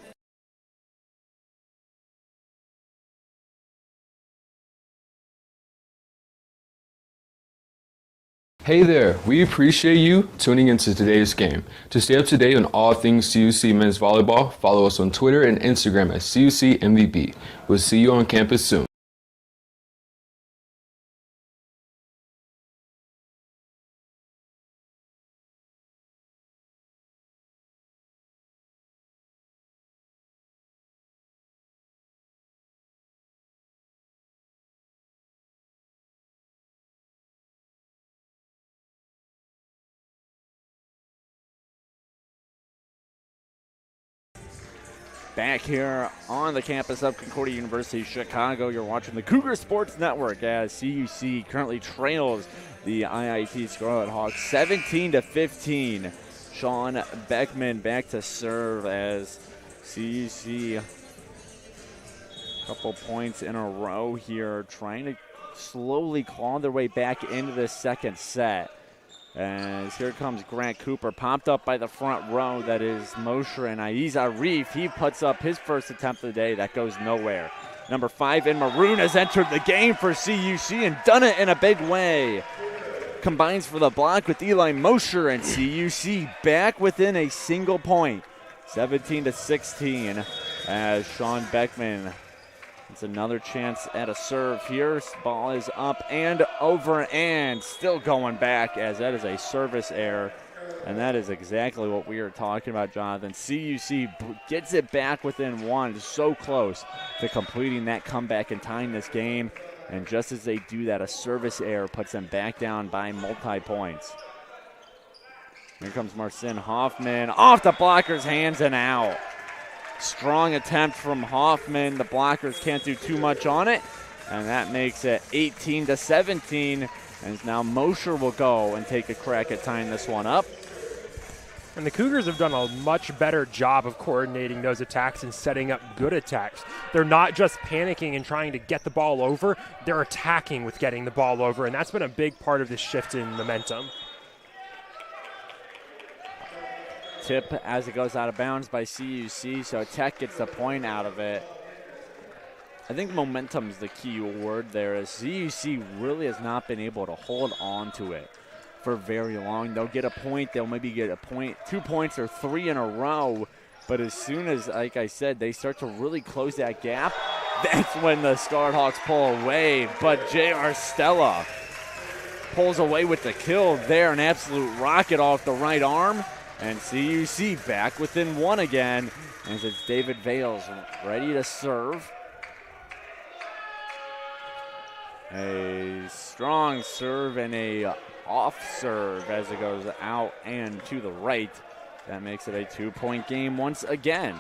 Hey there, we appreciate you tuning into today's game. To stay up to date on all things CUC men's volleyball, follow us on Twitter and Instagram at CUC MVP. We'll see you on campus soon. Back here on the campus of Concordia University, Chicago, you're watching the Cougar Sports Network as CUC currently trails the IIT Scarlet Hawks 17-15. Sean Beckman back to serve as CUC a couple points in a row here, trying to slowly claw their way back into the second set. As here comes Grant Cooper, popped up by the front row. That is Mosher and Aiz Arif. He puts up his first attempt of the day. That goes nowhere. Number 5 in maroon has entered the game for CUC and done it in a big way. Combines for the block with Eli Mosher, and CUC back within a single point. 17-16 as Sean Beckman. It's another chance at a serve here. Ball is up and over and still going back, as that is a service error. And that is exactly what we are talking about, Jonathan. CUC gets it back within 1, so close to completing that comeback and tying this game. And just as they do that, a service error puts them back down by multi-points. Here comes Marcin Hoffman off the blocker's hands and out. Strong attempt from Hoffman. The blockers can't do too much on it, and that makes it 18-17. And now Mosher will go and take a crack at tying this one up. And the Cougars have done a much better job of coordinating those attacks and setting up good attacks. They're not just panicking and trying to get the ball over, they're attacking with getting the ball over, and that's been a big part of this shift in momentum. Tip as it goes out of bounds by CUC, so Tech gets the point out of it. I think momentum is the key word there, as CUC really has not been able to hold on to it for very long. They'll get a point, they'll maybe get a point, 2 points or 3 in a row, but as soon as, like I said, they start to really close that gap, that's when the Scarlet Hawks pull away. But J.R. Stella pulls away with the kill there, an absolute rocket off the right arm, and CUC back within 1 again, as it's David Vales ready to serve. A strong serve and a off serve as it goes out and to the right. That makes it a 2-point game once again.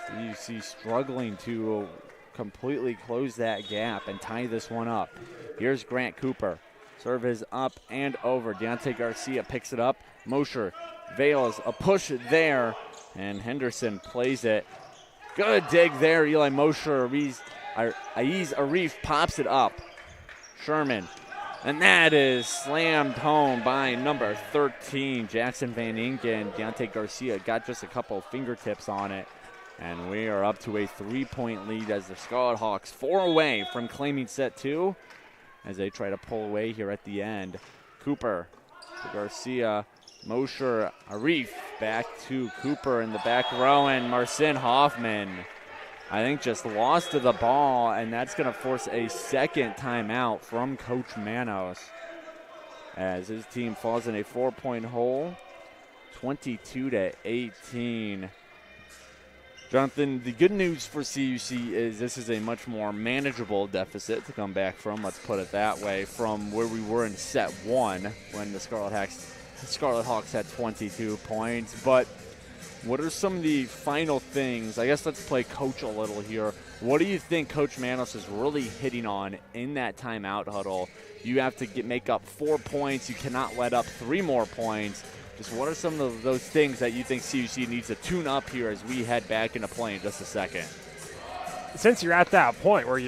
CUC struggling to completely close that gap and tie this one up. Here's Grant Cooper. Serve is up and over. Deontay Garcia picks it up. Mosher, Vales, a push there, and Henderson plays it. Good dig there. Eli Mosher, Aiz Arif pops it up. Sherman. And that is slammed home by number 13, Jackson Van Inken. Deontay Garcia got just a couple fingertips on it. And we are up to a 3-point lead as the Scarlet Hawks 4 away from claiming set 2 as they try to pull away here at the end. Cooper to Garcia. Mosher, Arif back to Cooper in the back row, and Marcin Hoffman, I think, just lost to the ball, and that's going to force a second timeout from Coach Manos as his team falls in a 4-point hole, 22-18. Jonathan, the good news for CUC is this is a much more manageable deficit to come back from, let's put it that way, from where we were in set 1 when the Scarlet Hawks had 22 points. But what are some of the final things? I guess let's play coach a little here. What do you think Coach Manos is really hitting on in that timeout huddle? You have to make up 4 points. You cannot let up 3 more points. Just what are some of those things that you think CUC needs to tune up here as we head back into play in just a second? Since you're at that point where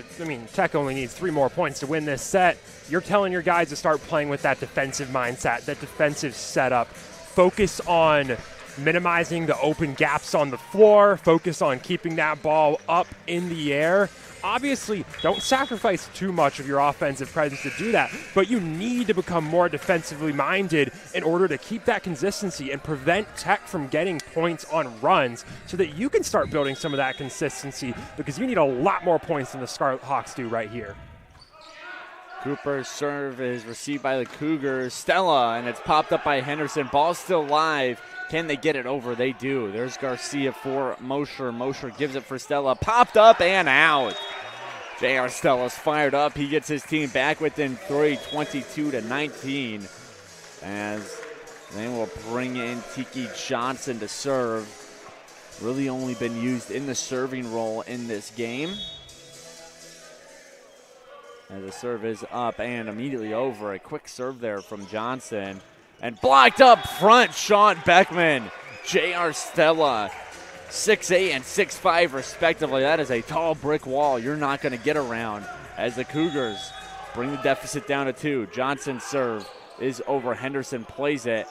Tech only needs 3 more points to win this set, you're telling your guys to start playing with that defensive mindset, that defensive setup. Focus on minimizing the open gaps on the floor, focus on keeping that ball up in the air. Obviously, don't sacrifice too much of your offensive presence to do that, but you need to become more defensively minded in order to keep that consistency and prevent Tech from getting points on runs so that you can start building some of that consistency, because you need a lot more points than the Scarlet Hawks do right here. Cooper's serve is received by the Cougars. Stella, and it's popped up by Henderson. Ball's still live. Can they get it over? They do. There's Garcia for Mosher. Mosher gives it for Stella. Popped up and out. J.R. Stella's fired up. He gets his team back within 3, 22-19. As they will bring in Tiki Johnson to serve. Really only been used in the serving role in this game. And the serve is up and immediately over. A quick serve there from Johnson. And blocked up front, Sean Beckman. J.R. Stella, 6'8" and 6'5" respectively. That is a tall brick wall you're not going to get around as the Cougars bring the deficit down to 2. Johnson's serve is over. Henderson plays it.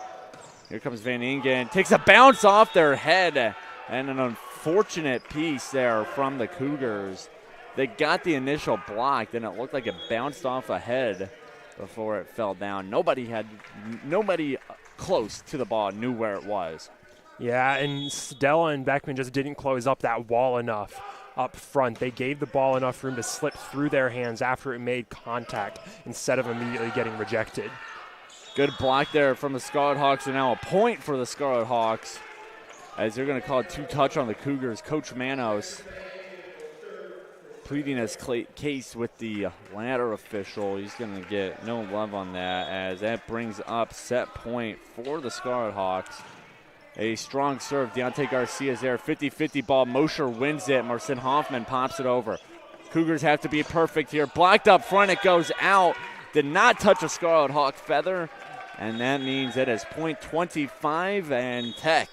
Here comes Van Ingen. Takes a bounce off their head. And an unfortunate piece there from the Cougars. They got the initial block, then it looked like it bounced off a head before it fell down. Nobody close to the ball knew where it was. Yeah, and Stella and Beckman just didn't close up that wall enough up front. They gave the ball enough room to slip through their hands after it made contact instead of immediately getting rejected. Good block there from the Scarlet Hawks, and now a point for the Scarlet Hawks as they're going to call it 2-touch on the Cougars. Coach Manos pleading his case with the ladder official. He's going to get no love on that as that brings up set point for the Scarlet Hawks. A strong serve. Deontay Garcia is there. 50-50 ball. Mosher wins it. Marcin Hoffman pops it over. Cougars have to be perfect here. Blocked up front. It goes out. Did not touch a Scarlet Hawk feather. And that means it is point 25, and Tech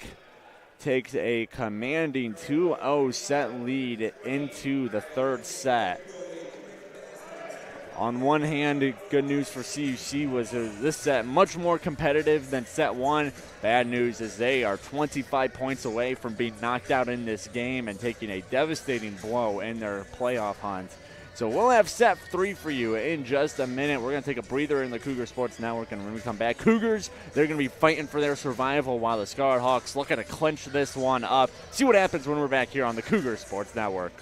takes a commanding 2-0 set lead into the third set. On one hand, good news for CUC was this set much more competitive than set one. Bad news is they are 25 points away from being knocked out in this game and taking a devastating blow in their playoff hunt. So we'll have set 3 for you in just a minute. We're going to take a breather in the Cougar Sports Network, and when we come back, Cougars, they're going to be fighting for their survival while the Scarlet Hawks looking to clinch this one up. See what happens when we're back here on the Cougar Sports Network.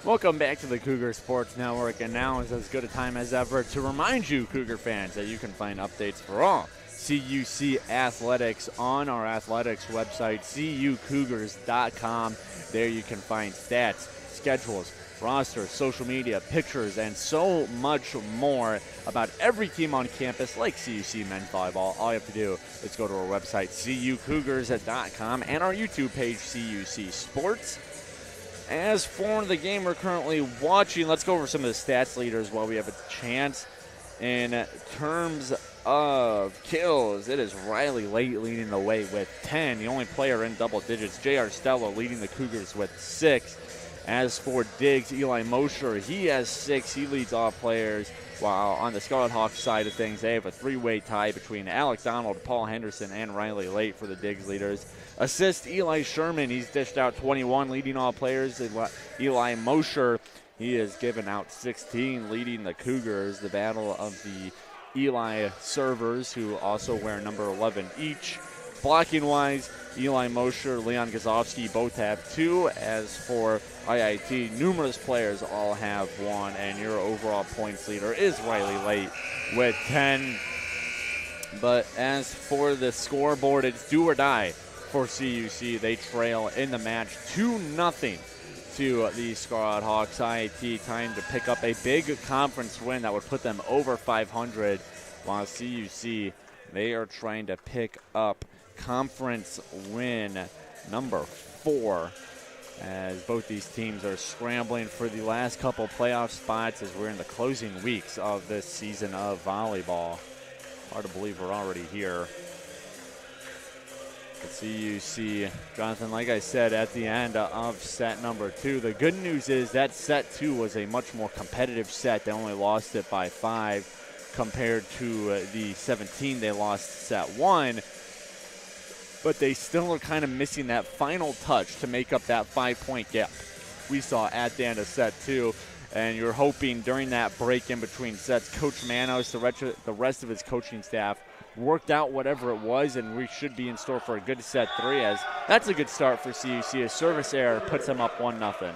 Welcome back to the Cougar Sports Network, and now is as good a time as ever to remind you, Cougar fans, that you can find updates for all CUC athletics on our athletics website, cucougars.com. There you can find stats, schedules, rosters, social media, pictures, and so much more about every team on campus like CUC men's volleyball. All you have to do is go to our website, cucougars.com, and our YouTube page, CUC Sports. As for the game we're currently watching, let's go over some of the stats leaders while we have a chance. In terms of kills, it is Riley Late leading the way with 10, the only player in double digits. J.R. Stella leading the Cougars with 6. As for digs, Eli Mosher, he has 6. He leads all players, while on the Scarlet Hawks side of things, they have a 3-way tie between Alex Donald, Paul Henderson, and Riley Late for the digs leaders. Assist, Eli Sherman, he's dished out 21, leading all players. Eli Mosher, he has given out 16, leading the Cougars. The battle of the Eli servers, who also wear number 11 each. Blocking-wise, Eli Mosher, Leon Gazovsky both have 2. As for IIT, numerous players all have 1, and your overall points leader is Riley Late with 10. But as for the scoreboard, it's do or die for CUC. They trail in the match 2-0 to the Scarlet Hawks. IIT time to pick up a big conference win that would put them over 500, while CUC, they are trying to pick up conference win number 4, as both these teams are scrambling for the last couple playoff spots as we're in the closing weeks of this season of volleyball. Hard to believe we're already here. But CUC, Jonathan, like I said, at the end of set number 2, the good news is that set 2 was a much more competitive set. They only lost it by 5 compared to the 17 they lost set 1. But they still are kind of missing that final touch to make up that 5-point gap we saw at the end of set 2. And you're hoping during that break in between sets, Coach Manos, the rest of his coaching staff, worked out whatever it was, and we should be in store for a good set 3, as that's a good start for CUC. A service error puts them up 1-0.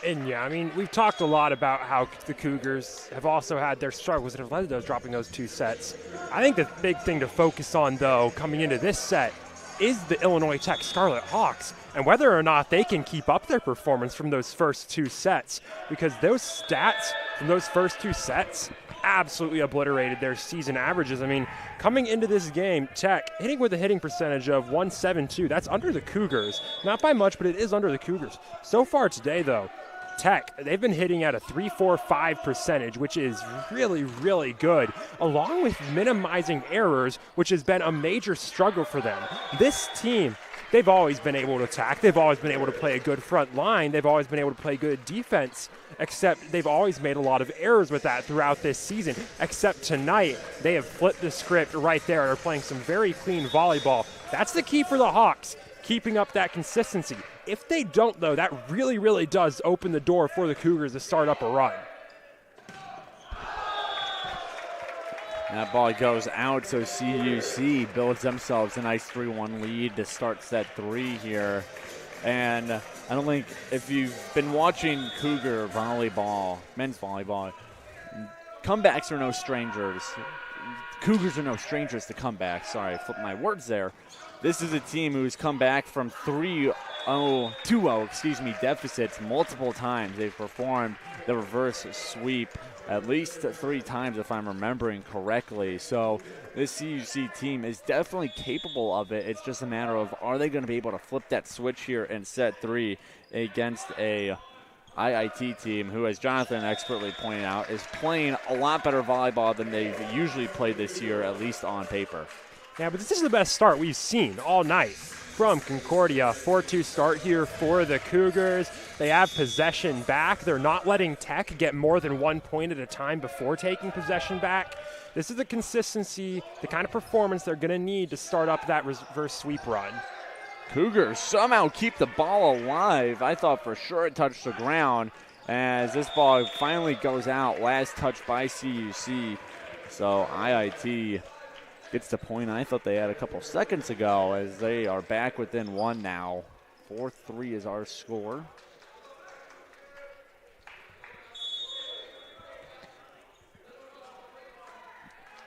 And yeah, I mean, we've talked a lot about how the Cougars have also had their struggles that have led to those dropping those 2 sets. I think the big thing to focus on, though, coming into this set is the Illinois Tech Scarlet Hawks and whether or not they can keep up their performance from those first 2 sets, because those stats from those first 2 sets absolutely obliterated their season averages. I mean, coming into this game, Tech hitting with a hitting percentage of 172. That's under the Cougars. Not by much, but it is under the Cougars. So far today, though, Tech, they've been hitting at a 3.45 percentage, which is really, really good, along with minimizing errors, which has been a major struggle for them. This team they've always been able to attack. They've always been able to play a good front line. They've always been able to play good defense, except they've always made a lot of errors with that throughout this season. Except tonight, they have flipped the script right there. They're playing some very clean volleyball. That's the key for the Hawks, keeping up that consistency. If they don't, though, that really, really does open the door for the Cougars to start up a run. That ball goes out, so CUC builds themselves a nice 3-1 lead to start set 3 here. And I don't think, if you've been watching Cougar volleyball, men's volleyball, comebacks are no strangers. Cougars are no strangers to comebacks. Sorry, I flipped my words there. This is a team who's come back from 2-0 deficits multiple times. They've performed the reverse sweep at least 3 times, if I'm remembering correctly. So this CUC team is definitely capable of it. It's just a matter of, are they going to be able to flip that switch here in set 3 against a IIT team who, as Jonathan expertly pointed out, is playing a lot better volleyball than they've usually played this year, at least on paper. Yeah, but this is the best start we've seen all night from Concordia. 4-2 start here for the Cougars. They have possession back. They're not letting Tech get more than 1 point at a time before taking possession back. This is the consistency, the kind of performance they're going to need to start up that reverse sweep run. Cougars somehow keep the ball alive. I thought for sure it touched the ground as this ball finally goes out. Last touch by CUC. So IIT gets the point I thought they had a couple seconds ago, as they are back within 1 now. 4-3 is our score.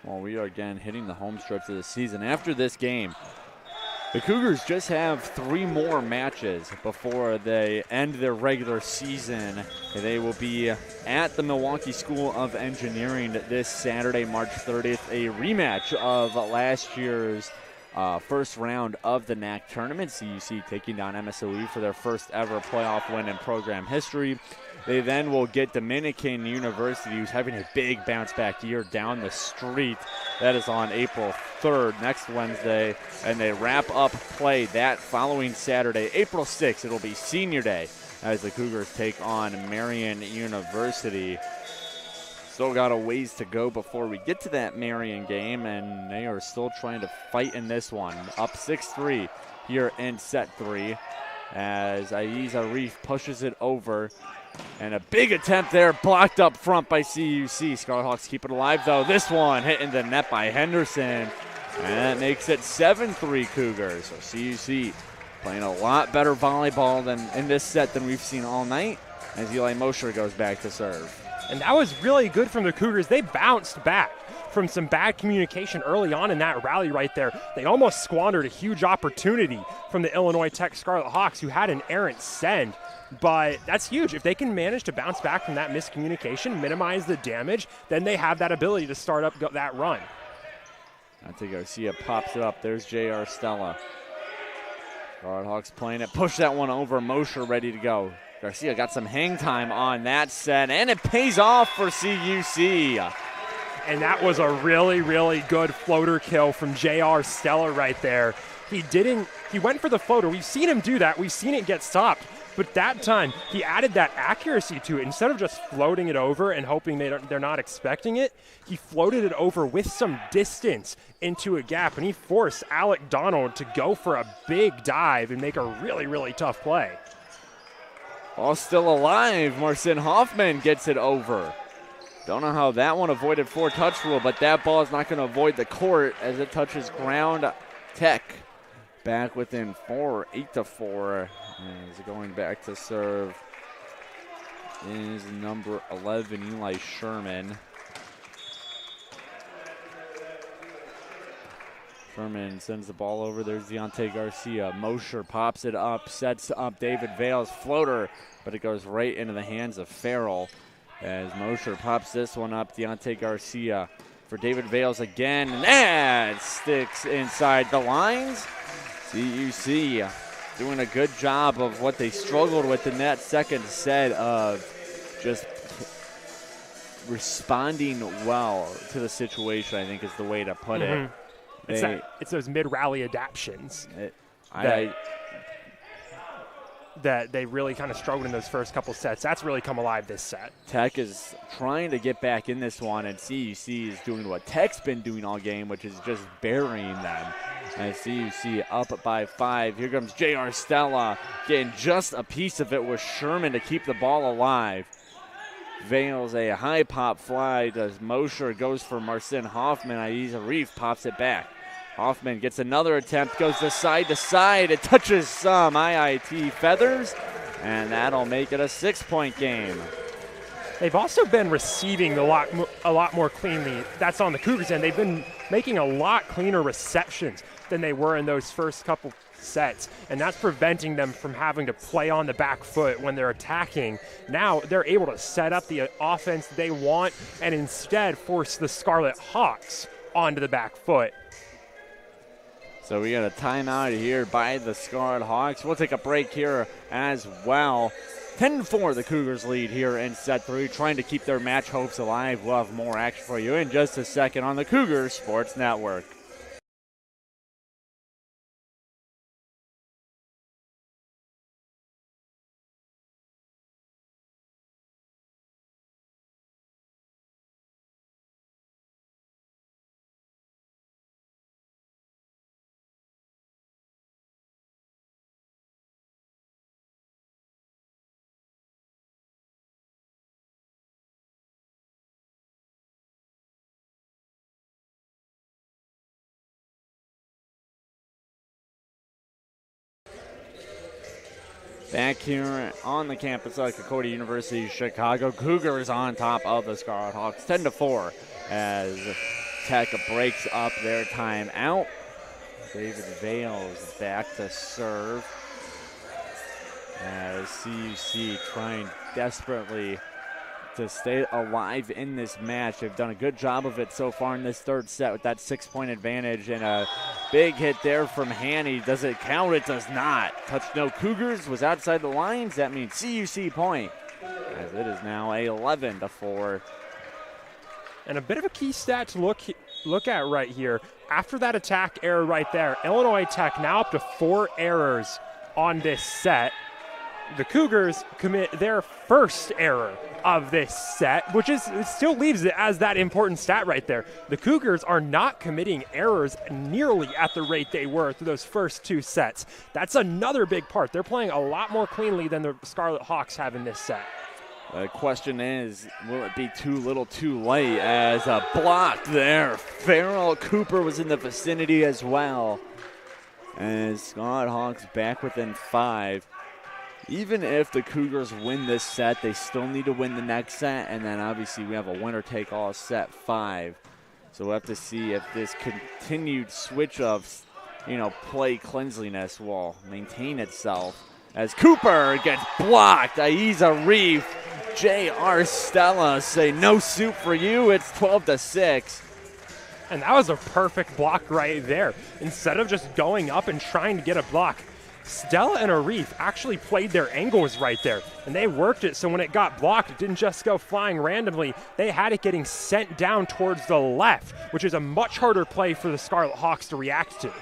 Well, we are again hitting the home stretch of the season. After this game, the Cougars just have 3 more matches before they end their regular season. They will be at the Milwaukee School of Engineering this Saturday, March 30th, a rematch of last year's first round of the NAC tournament. CUC taking down MSOE for their first ever playoff win in program history. They then will get Dominican University, who's having a big bounce-back year, down the street. That is on April 3rd, next Wednesday. And they wrap up play that following Saturday, April 6th. It'll be senior day as the Cougars take on Marian University. Still got a ways to go before we get to that Marian game, and they are still trying to fight in this one. Up 6-3 here in set 3 as Aiz Arif pushes it over. And a big attempt there, blocked up front by CUC. Scarhawks keep it alive, though. This one hitting the net by Henderson. And that makes it 7-3 Cougars. So CUC playing a lot better volleyball than in this set than we've seen all night, as Eli Mosher goes back to serve. And that was really good from the Cougars. They bounced back from some bad communication early on in that rally right there. They almost squandered a huge opportunity from the Illinois Tech Scarlet Hawks, who had an errant send. But that's huge. If they can manage to bounce back from that miscommunication, minimize the damage, then they have that ability to start up that run. Dante Garcia pops it up. There's J.R. Stella. Scarlet Hawks playing it. Push that one over. Mosher ready to go. Garcia got some hang time on that set, and it pays off for CUC. And that was a really, really good floater kill from J.R. Stella right there. He went for the floater. We've seen him do that. We've seen it get stopped. But that time, he added that accuracy to it. Instead of just floating it over and hoping they're not expecting it, he floated it over with some distance into a gap, and he forced Alec Donald to go for a big dive and make a really, really tough play. All still alive. Marcin Hoffman gets it over. Don't know how that one avoided 4-touch rule, but that ball is not going to avoid the court as it touches ground. Tech back within 4, 8-4. Is going back to serve is number 11, Eli Sherman. Sherman sends the ball over. There's Deontay Garcia. Mosher pops it up, sets up David Vale's floater, but it goes right into the hands of Farrell as Mosher pops this one up. Deontay Garcia for David Vales again, and that sticks inside the lines. CUC doing a good job of what they struggled with in that second set of just responding well to the situation, I think is the way to put it. It's those mid-rally adaptions. that they really kind of struggled in those first couple sets. That's really come alive this set. Tech is trying to get back in this one, and CUC is doing what Tech's been doing all game, which is just burying them. And CUC up by 5. Here comes J.R. Stella getting just a piece of it with Sherman to keep the ball alive. Vales a high pop fly. Does Mosher goes for Marcin Hoffman. Aiza Reef pops it back. Hoffman gets another attempt, goes to side. It touches some IIT feathers, and that'll make it a 6-point game. They've also been receiving a lot more cleanly. That's on the Cougars end. They've been making a lot cleaner receptions than they were in those first couple sets, and that's preventing them from having to play on the back foot when they're attacking. Now they're able to set up the offense they want and instead force the Scarlet Hawks onto the back foot. So we got a timeout here by the Scarlet Hawks. We'll take a break here as well. 10-4 the Cougars lead here in set 3, trying to keep their match hopes alive. We'll have more action for you in just a second on the Cougars Sports Network. Back here on the campus of Concordia University, Chicago. Cougars on top of the Scarlet Hawks, 10-4, as Tech breaks up their timeout. David Vales back to serve as CUC trying desperately to stay alive in this match. They've done a good job of it so far in this third set with that 6-point advantage, and a big hit there from Hanny. Does it count? It does not. Touch no Cougars, was outside the lines. That means CUC point, as it is now 11-4. And a bit of a key stat to look at right here. After that attack error right there, Illinois Tech now up to 4 errors on this set. The Cougars commit their first error of this set, which is, it still leaves it as that important stat right there. The Cougars are not committing errors nearly at the rate they were through those first 2 sets. That's another big part. They're playing a lot more cleanly than the Scarlet Hawks have in this set. The question is, will it be too little too late, as a block there. Farrell Cooper was in the vicinity as well. As Scarlet Hawks back within 5. Even if the Cougars win this set, they still need to win the next set, and then obviously we have a winner-take-all set 5. So we'll have to see if this continued switch of, play cleanliness will maintain itself. As Cooper gets blocked, Aiza Reef, J.R. Stella say no soup for you. It's 12-6. And that was a perfect block right there. Instead of just going up and trying to get a block, Stella and Arif actually played their angles right there, and they worked it so when it got blocked, it didn't just go flying randomly. They had it getting sent down towards the left, which is a much harder play for the Scarlet Hawks to react to.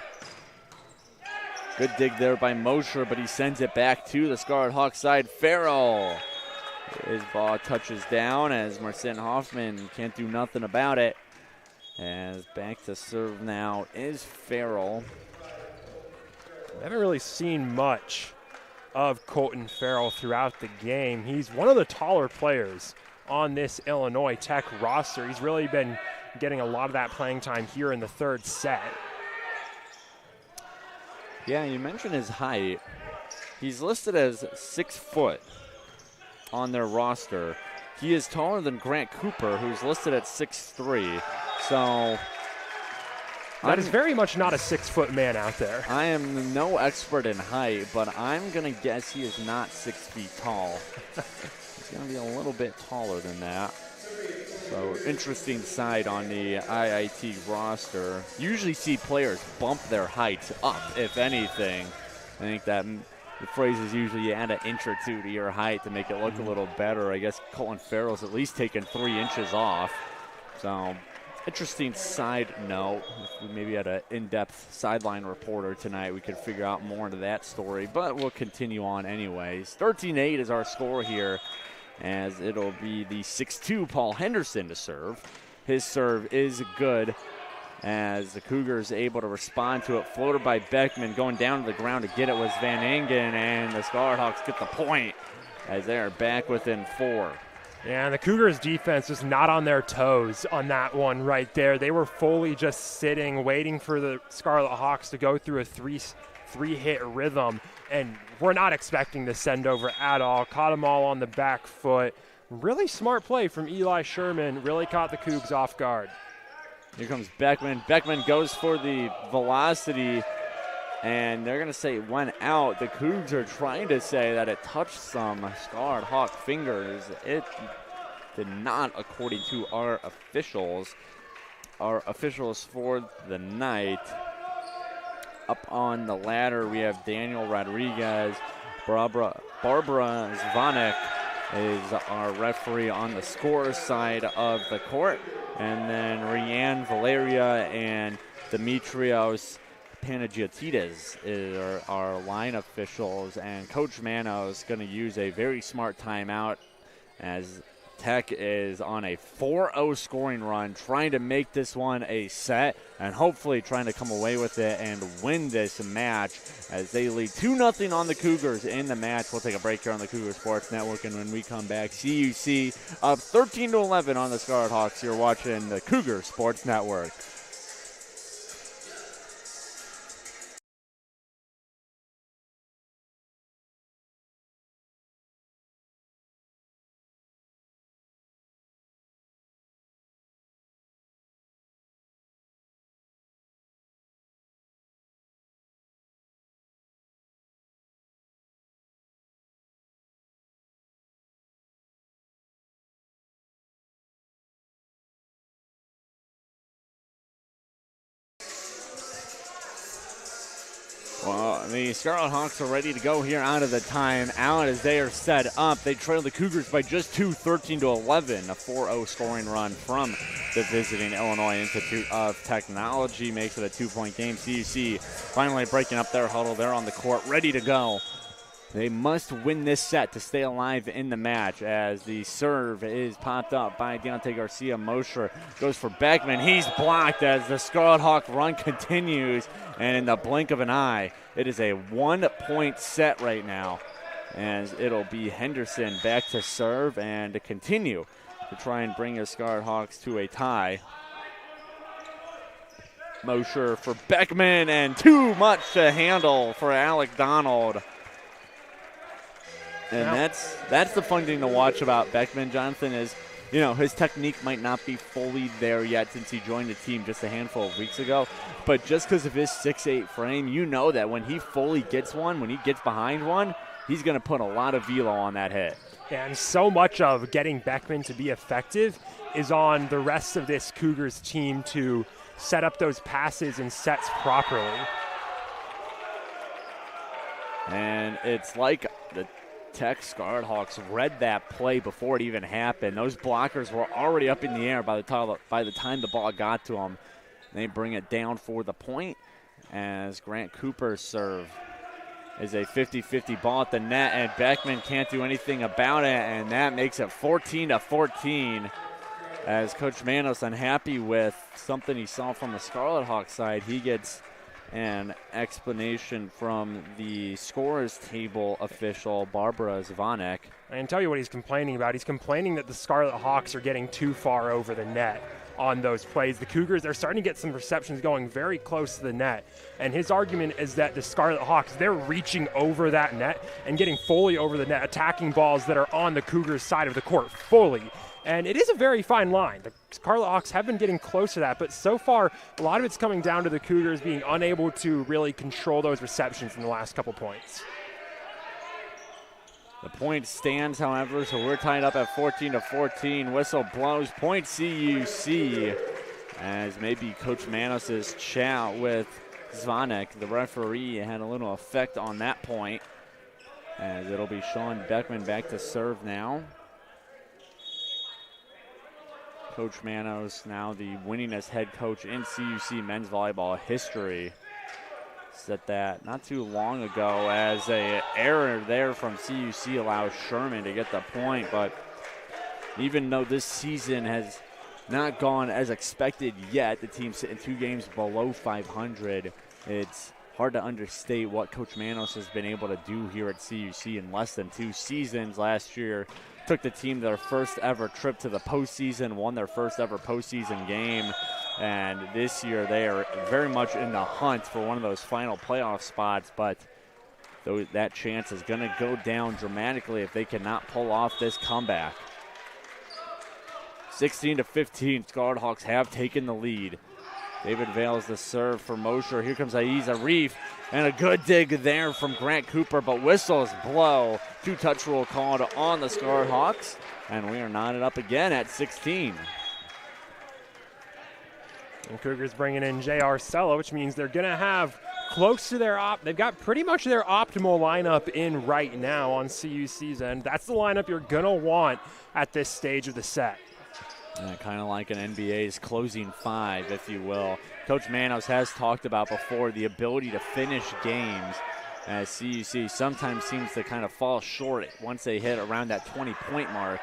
Good dig there by Mosher, but he sends it back to the Scarlet Hawks side. Farrell. His ball touches down as Marcin Hoffman can't do nothing about it. As back to serve now is Farrell. I haven't really seen much of Colton Farrell throughout the game. He's one of the taller players on this Illinois Tech roster. He's really been getting a lot of that playing time here in the third set. Yeah, you mentioned his height. He's listed as 6 foot on their roster. He is taller than Grant Cooper, who's listed at 6'3". So that is very much not a 6-foot man out there. I am no expert in height, but I'm going to guess he is not 6 feet tall. He's going to be a little bit taller than that. So interesting side on the IIT roster. Usually see players bump their heights up, if anything. I think that the phrase is usually you add an inch or 2 to your height to make it look a little better. I guess Colton Farrell's at least taken 3 inches off. So Interesting side note, if we maybe had an in-depth sideline reporter tonight, we could figure out more into that story, but we'll continue on anyways. 13-8 is our score here, as it'll be the 6'2 Paul Henderson to serve. His serve is good, as the Cougars able to respond to it. Floater by Beckman, going down to the ground to get it was Van Ingen, and the Scarlet Hawks get the point as they are back within 4. Yeah, and the Cougars defense is not on their toes on that one right there. They were fully just sitting, waiting for the Scarlet Hawks to go through a three-hit rhythm, and we're not expecting to send over at all. Caught them all on the back foot. Really smart play from Eli Sherman. Really caught the Cougs off guard. Here comes Beckman. Beckman goes for the velocity, and they're going to say it went out. The Cougs are trying to say that it touched some Scarlet Hawk fingers. It did not, according to our officials. Our officials for the night. Up on the ladder, we have Daniel Rodriguez. Barbara Zvanek is our referee on the scorer's side of the court. And then Rianne Valeria and Dimitrios Panagiotidis are our line officials, and Coach Manos going to use a very smart timeout as Tech is on a 4-0 scoring run, trying to make this one a set and hopefully trying to come away with it and win this match as they lead 2-0 on the Cougars in the match. We'll take a break here on the Cougar Sports Network, and when we come back, CUC up 13-11 on the Scarlet Hawks. You're watching the Cougar Sports Network. Well, the Scarlet Hawks are ready to go here out of the timeout as they are set up. They trail the Cougars by just 2, 13-11. A 4-0 scoring run from the visiting Illinois Institute of Technology makes it a 2-point game. CUC finally breaking up their huddle. They're on the court, ready to go. They must win this set to stay alive in the match as the serve is popped up by Deontay Garcia. Mosher goes for Beckman. He's blocked as the Scarlet Hawk run continues, and in the blink of an eye, it is a 1-point set right now as it'll be Henderson back to serve and to continue to try and bring the Scarlet Hawks to a tie. Mosher for Beckman, and too much to handle for Alec Donald. And that's the fun thing to watch about Beckman, Jonathan, is, you know, his technique might not be fully there yet since he joined the team just a handful of weeks ago. But just because of his 6'8 frame, you know that when he fully gets one, when he gets behind one, he's going to put a lot of velo on that hit. Yeah, and so much of getting Beckman to be effective is on the rest of this Cougars team to set up those passes and sets properly. And it's like the Tech Scarlet Hawks read that play before it even happened. Those blockers were already up in the air by the time the ball got to them. They bring it down for the point as Grant Cooper's serve is a 50-50 ball at the net, and Beckman can't do anything about it, and that makes it 14-14 as Coach Manos unhappy with something he saw from the Scarlet Hawks side. He gets an explanation from the scorer's table official, Barbara Zvanek. I can tell you what he's complaining about. He's complaining that the Scarlet Hawks are getting too far over the net on those plays. The Cougars, they're starting to get some receptions going very close to the net. And his argument is that the Scarlet Hawks, they're reaching over that net and getting fully over the net, attacking balls that are on the Cougars' side of the court fully. And it is a very fine line. The Scarlet Hawks have been getting close to that, but so far, a lot of it's coming down to the Cougars being unable to really control those receptions in the last couple points. The point stands, however, so we're tied up at 14-14. Whistle blows, point CUC, as maybe Coach Manos' chat with Zvanek, the referee, had a little effect on that point, as it'll be Sean Beckman back to serve now. Coach Manos, now the winningest head coach in CUC men's volleyball history, said that not too long ago as a error there from CUC allows Sherman to get the point. But even though this season has not gone as expected yet, the team's sitting 2 games below 500. It's hard to understate what Coach Manos has been able to do here at CUC in less than 2 seasons. Last year, took the team their first ever trip to the postseason, won their first ever postseason game, and this year they are very much in the hunt for one of those final playoff spots, but that chance is going to go down dramatically if they cannot pull off this comeback. 16-15, Scarlet Hawks have taken the lead. David Vales the serve for Mosher. Here comes Aiz Arif, and a good dig there from Grant Cooper, but whistles blow. 2-touch rule called on the Scarlet Hawks, and we are knotted up again at 16. And Cougars bringing in J.R. Stella, which means they're going to have close to their they've got pretty much their optimal lineup in right now on CUC's end. That's the lineup you're going to want at this stage of the set. Yeah, kind of like an NBA's closing 5, if you will. Coach Manos has talked about before the ability to finish games, as CUC sometimes seems to kind of fall short once they hit around that 20-point mark.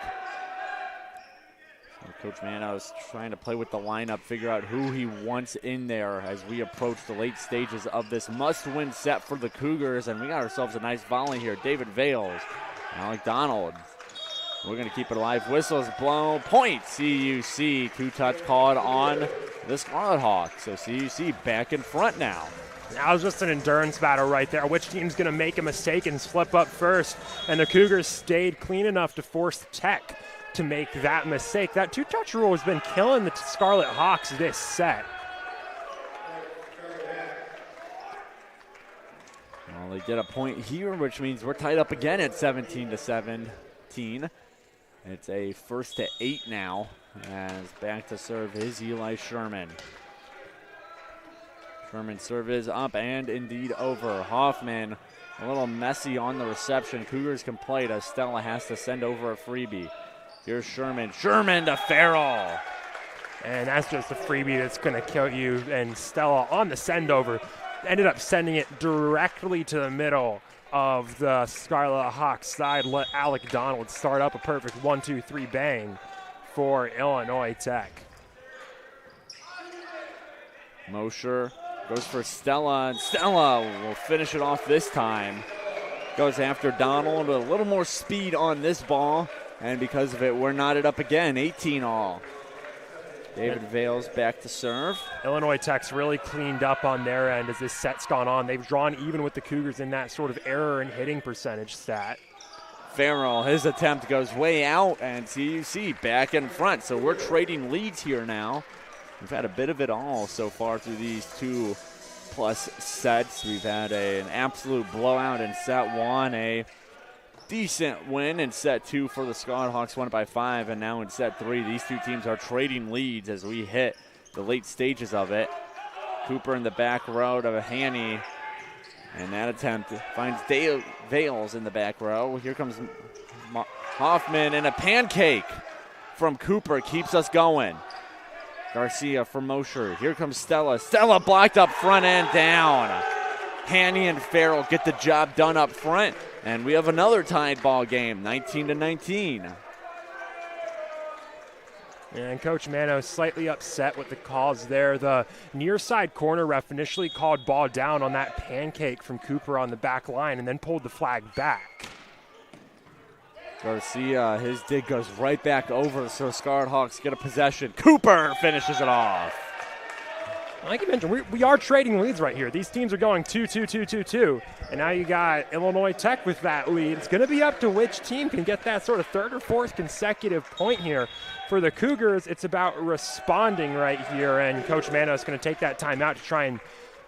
So Coach Manos trying to play with the lineup, figure out who he wants in there as we approach the late stages of this must-win set for the Cougars, and we got ourselves a nice volley here. David Vales, Alec Donald. We're going to keep it alive. Whistles blown. Point CUC. 2-touch called on the Scarlet Hawks. So CUC back in front now. That was just an endurance battle right there. Which team's going to make a mistake and slip up first? And the Cougars stayed clean enough to force Tech to make that mistake. That 2-touch rule has been killing the Scarlet Hawks this set. Well, they get a point here, which means we're tied up again at 17-17. It's a 1st to 8 now, as back to serve is Eli Sherman. Sherman's serve is up and indeed over. Hoffman a little messy on the reception. Cougars can play it as Stella has to send over a freebie. Here's Sherman. Sherman to Farrell. And that's just a freebie that's going to kill you. And Stella on the send over ended up sending it directly to the middle of the Scarlet Hawks side. Let Alec Donald start up a perfect 1-2-3 bang for Illinois Tech. Mosher goes for Stella, and Stella will finish it off this time. Goes after Donald, a little more speed on this ball, and because of it, we're knotted up again, 18 all. David Vales back to serve. Illinois Tech's really cleaned up on their end as this set's gone on. They've drawn even with the Cougars in that sort of error and hitting percentage stat. Farrell, his attempt goes way out, and CUC back in front. So we're trading leads here now. We've had a bit of it all so far through these 2+ sets. We've had an absolute blowout in set 1, a decent win in set 2 for the Scarlet Hawks, won it by 5, and now in set 3, these two teams are trading leads as we hit the late stages of it. Cooper in the back row to Hanny, and that attempt finds Vales in the back row. Here comes Hoffman, and a pancake from Cooper keeps us going. Garcia from Mosher. Here comes Stella. Stella blocked up front and down. Hanny and Farrell get the job done up front. And we have another tied ball game, 19-19. And Coach Manos slightly upset with the calls there. The near side corner ref initially called ball down on that pancake from Cooper on the back line and then pulled the flag back. Garcia, his dig goes right back over, so Scarlet Hawks get a possession. Cooper finishes it off. Like you mentioned, we are trading leads right here. These teams are going 2-2-2-2-2. And now you got Illinois Tech with that lead. It's going to be up to which team can get that sort of 3rd or 4th consecutive point here. For the Cougars, it's about responding right here. And Coach Manos is going to take that time out to try and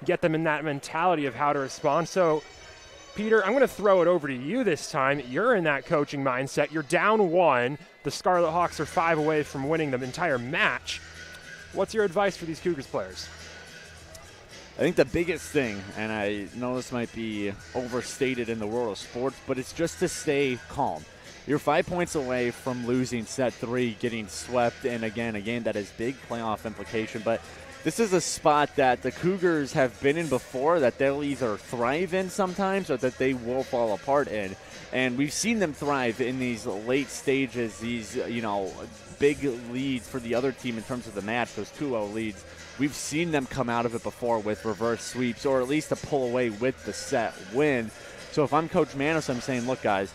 get them in that mentality of how to respond. So, Peter, I'm going to throw it over to you this time. You're in that coaching mindset. You're down 1. The Scarlet Hawks are 5 away from winning the entire match. What's your advice for these Cougars players? I think the biggest thing, and I know this might be overstated in the world of sports, but it's just to stay calm. you're 5 points away from losing set 3, getting swept, and again, a game that has big playoff implication. But this is a spot that the Cougars have been in before that they'll either thrive in sometimes or that they will fall apart in. And we've seen them thrive in these late stages, these, big leads for the other team in terms of the match, those 2-0 leads. We've seen them come out of it before with reverse sweeps or at least to pull away with the set win. So if I'm Coach Manos, I'm saying, look, guys,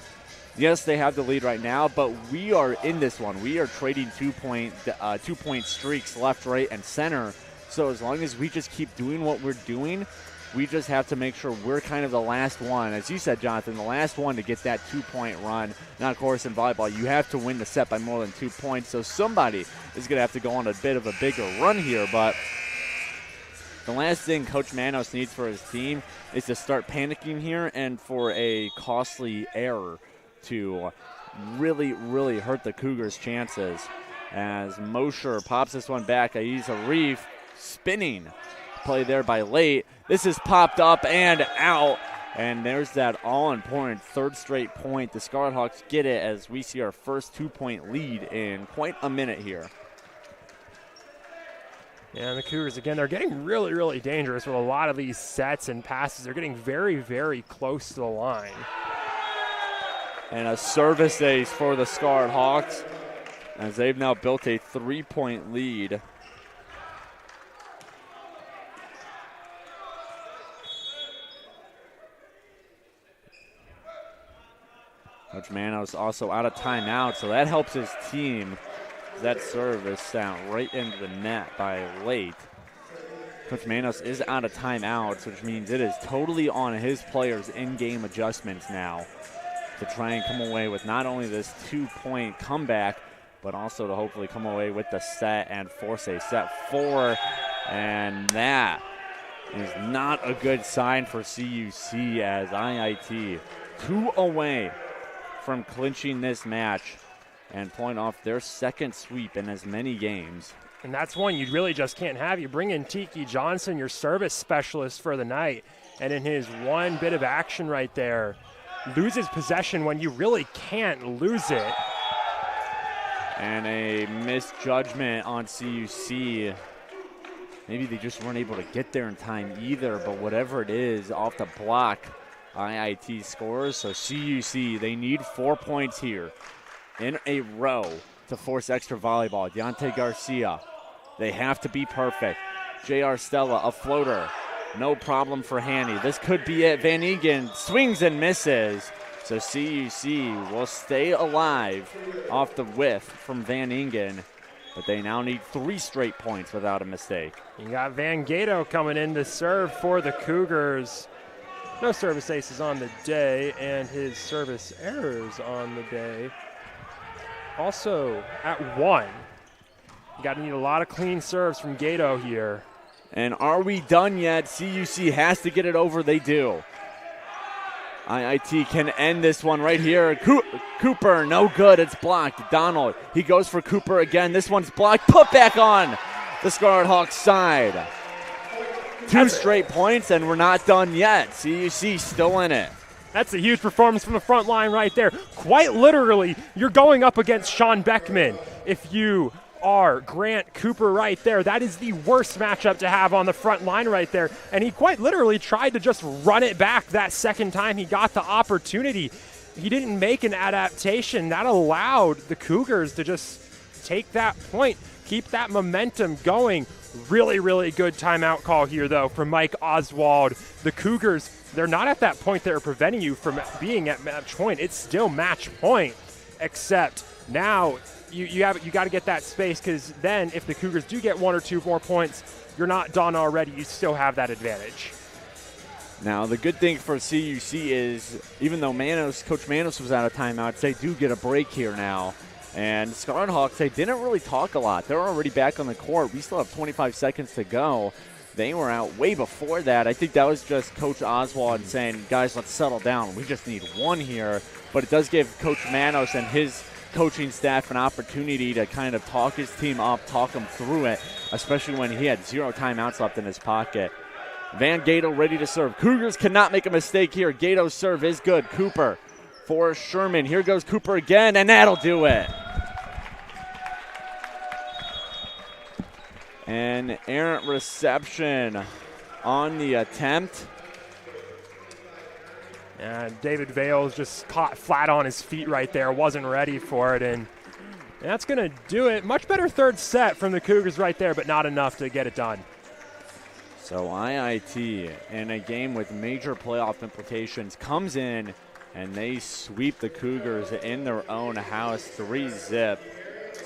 yes, they have the lead right now, but we are in this one. We are trading 2-point streaks left, right, and center. So as long as we just keep doing what we're doing, we just have to make sure we're kind of the last one. As you said, Jonathan, the last one to get that 2-point run. Now, of course, in volleyball, you have to win the set by more than 2 points. So somebody is going to have to go on a bit of a bigger run here. But the last thing Coach Manos needs for his team is to start panicking here and for a costly error to really, really hurt the Cougars' chances. As Mosher pops this one back, Aiza Arif spinning play there by Late. This is popped up and out, and there's that all-important third straight point. The Scarlet Hawks get it as we see our first 2-point lead in quite a minute here. Yeah, and the Cougars, again, they're getting really, really dangerous with a lot of these sets and passes. They're getting very, very close to the line. And a service ace for the Scarlet Hawks as they've now built a 3-point lead. Coach Manos also out of timeout, so that helps his team. That serve is sent right into the net by Late. Coach Manos is out of timeouts, which means it is totally on his players' in-game adjustments now to try and come away with not only this 2-point comeback, but also to hopefully come away with the set and force a set 4. And that is not a good sign for CUC as IIT 2 away from clinching this match and pulling off their second sweep in as many games. And that's one you really just can't have. You bring in Tiki Johnson, your service specialist for the night, and in his one bit of action right there, loses possession when you really can't lose it. And a misjudgment on CUC. Maybe they just weren't able to get there in time either, but whatever it is, off the block, IIT scores. So CUC, they need 4 points here in a row to force extra volleyball. Deontay Garcia, they have to be perfect. J.R. Stella, a floater. No problem for Hanny. This could be it. Van Egan swings and misses. So CUC will stay alive off the whiff from Van Egan, but they now need 3 straight points without a mistake. You got Van Gato coming in to serve for the Cougars. No service aces on the day, and his service errors on the day. Also at 1. You got to need a lot of clean serves from Gato here. And are we done yet? CUC has to get it over. They do. IIT can end this one right here. Cooper, no good. It's blocked. Donald, he goes for Cooper again. This one's blocked. Put back on the Scarlet Hawks side. 2 straight points, and we're not done yet. CUC still in it. That's a huge performance from the front line right there. Quite literally, you're going up against Sean Beckman. If you are Grant Cooper right there, that is the worst matchup to have on the front line right there. And he quite literally tried to just run it back that second time he got the opportunity. He didn't make an adaptation. That allowed the Cougars to just take that point, keep that momentum going. Really, really good timeout call here, though, from Mike Oswald. The Cougars, they're not at that point that are preventing you from being at match point. It's still match point, except now you got to get that space, because then if the Cougars do get 1 or 2 more points, you're not done already. You still have that advantage. Now, the good thing for CUC is, even though Coach Manos was out of timeouts, they do get a break here now. And Scarlet Hawks, they didn't really talk a lot. They're already back on the court. We still have 25 seconds to go. They were out way before that. I think that was just Coach Oswald saying, guys, let's settle down. We just need 1 here. But it does give Coach Manos and his coaching staff an opportunity to kind of talk his team up, talk them through it, especially when he had 0 timeouts left in his pocket. Van Gato ready to serve. Cougars cannot make a mistake here. Gato's serve is good. Cooper for Sherman. Here goes Cooper again, and that'll do it. An errant reception on the attempt. And David Vales just caught flat on his feet right there, wasn't ready for it, and that's going to do it. Much better third set from the Cougars right there, but not enough to get it done. So IIT, in a game with major playoff implications, comes in and they sweep the Cougars in their own house, 3-zip,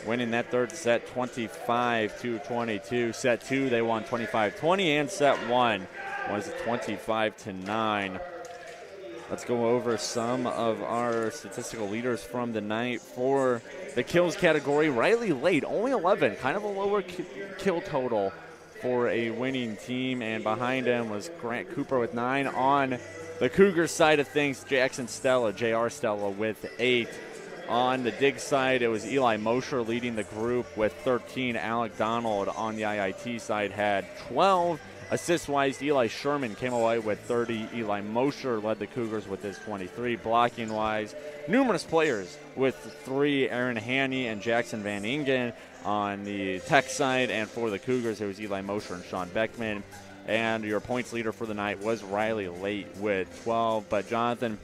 winning that third set 25-22. Set 2, they won 25-20, and set 1 was 25-9. Let's go over some of our statistical leaders from the night. For the kills category, Riley Late, only 11, kind of a lower kill total for a winning team. And behind him was Grant Cooper with 9. On the Cougars side of things, Jackson Stella, J.R. Stella with 8. On the dig side, it was Eli Mosher leading the group with 13. Alec Donald on the IIT side had 12. Assist-wise, Eli Sherman came away with 30. Eli Mosher led the Cougars with his 23. Blocking-wise, numerous players with 3. Aaron Haney and Jackson Van Ingen on the Tech side. And for the Cougars, it was Eli Mosher and Sean Beckman. And your points leader for the night was Riley Late with 12. But Jonathan,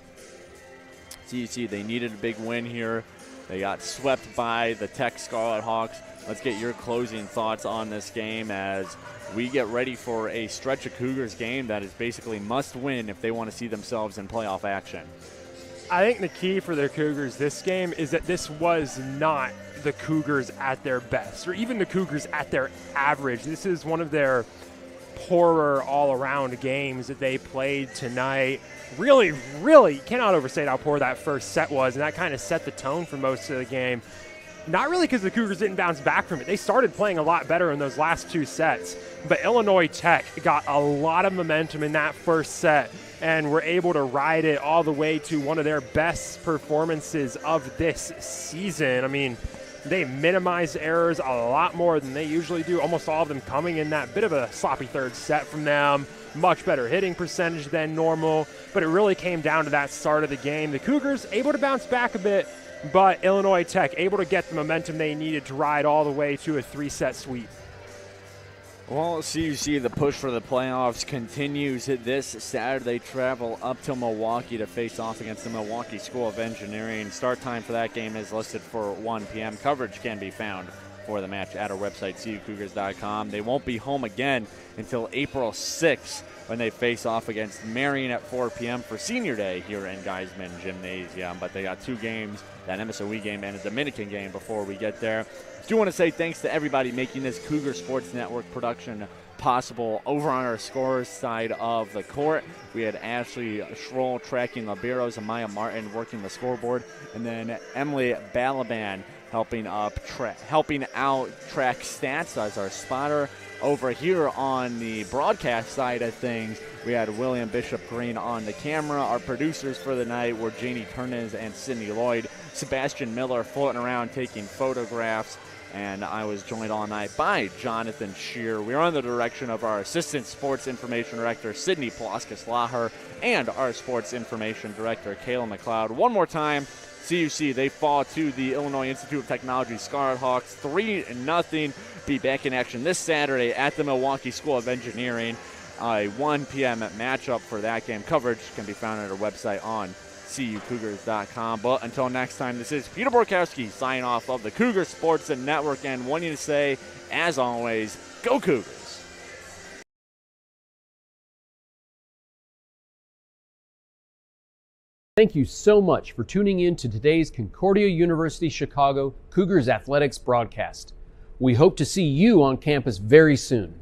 CUC, they needed a big win here. They got swept by the Tech Scarlet Hawks. Let's get your closing thoughts on this game as we get ready for a stretch of Cougars game that is basically must win if they want to see themselves in playoff action. I think the key for the Cougars this game is that this was not the Cougars at their best, or even the Cougars at their average. This is one of their poorer all-around games that they played tonight. Really cannot overstate how poor that first set was, and that kind of set the tone for most of the game. Not really because the Cougars didn't bounce back from it. They started playing a lot better in those last 2 sets, but Illinois Tech got a lot of momentum in that first set and were able to ride it all the way to one of their best performances of this season. I mean, they minimized errors a lot more than they usually do, almost all of them coming in that bit of a sloppy third set from them. Much better hitting percentage than normal, but it really came down to that start of the game. The Cougars able to bounce back a bit, but Illinois Tech able to get the momentum they needed to ride all the way to a 3-set sweep. Well, CUC, the push for the playoffs continues. This Saturday, travel up to Milwaukee to face off against the Milwaukee School of Engineering. Start time for that game is listed for 1 p.m. Coverage can be found for the match at our website, cucougars.com. They won't be home again until April 6th when they face off against Marion at 4 p.m. for Senior Day here in Geisman Gymnasium. But they got 2 games, that MSOE game and a Dominican game before we get there. Do want to say thanks to everybody making this Cougar Sports Network production possible. Over on our scorers side of the court, we had Ashley Schroll tracking liberos and Maya Martin working the scoreboard, and then Emily Balaban helping out track stats as our spotter. Over here on the broadcast side of things, we had William Bishop Green on the camera. Our producers for the night were Janie Turnez and Sydney Lloyd. Sebastian Miller floating around taking photographs. And I was joined all night by Jonathan Shear. We are under the direction of our Assistant Sports Information Director, Sydney Ploskis-Laher, and our Sports Information Director, Kayla McLeod. One more time, CUC, they fall to the Illinois Institute of Technology Scarlet Hawks 3-0. Be back in action this Saturday at the Milwaukee School of Engineering. A 1 p.m. matchup for that game. Coverage can be found at our website on cucougars.com. But until next time, this is Peter Borkowski signing off of the Cougar Sports Network and wanting to say, as always, go Cougars. Thank you so much for tuning in to today's Concordia University Chicago Cougars Athletics broadcast. We hope to see you on campus very soon.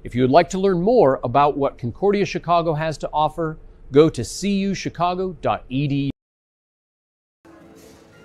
If you would like to learn more about what Concordia Chicago has to offer, go to cuchicago.edu.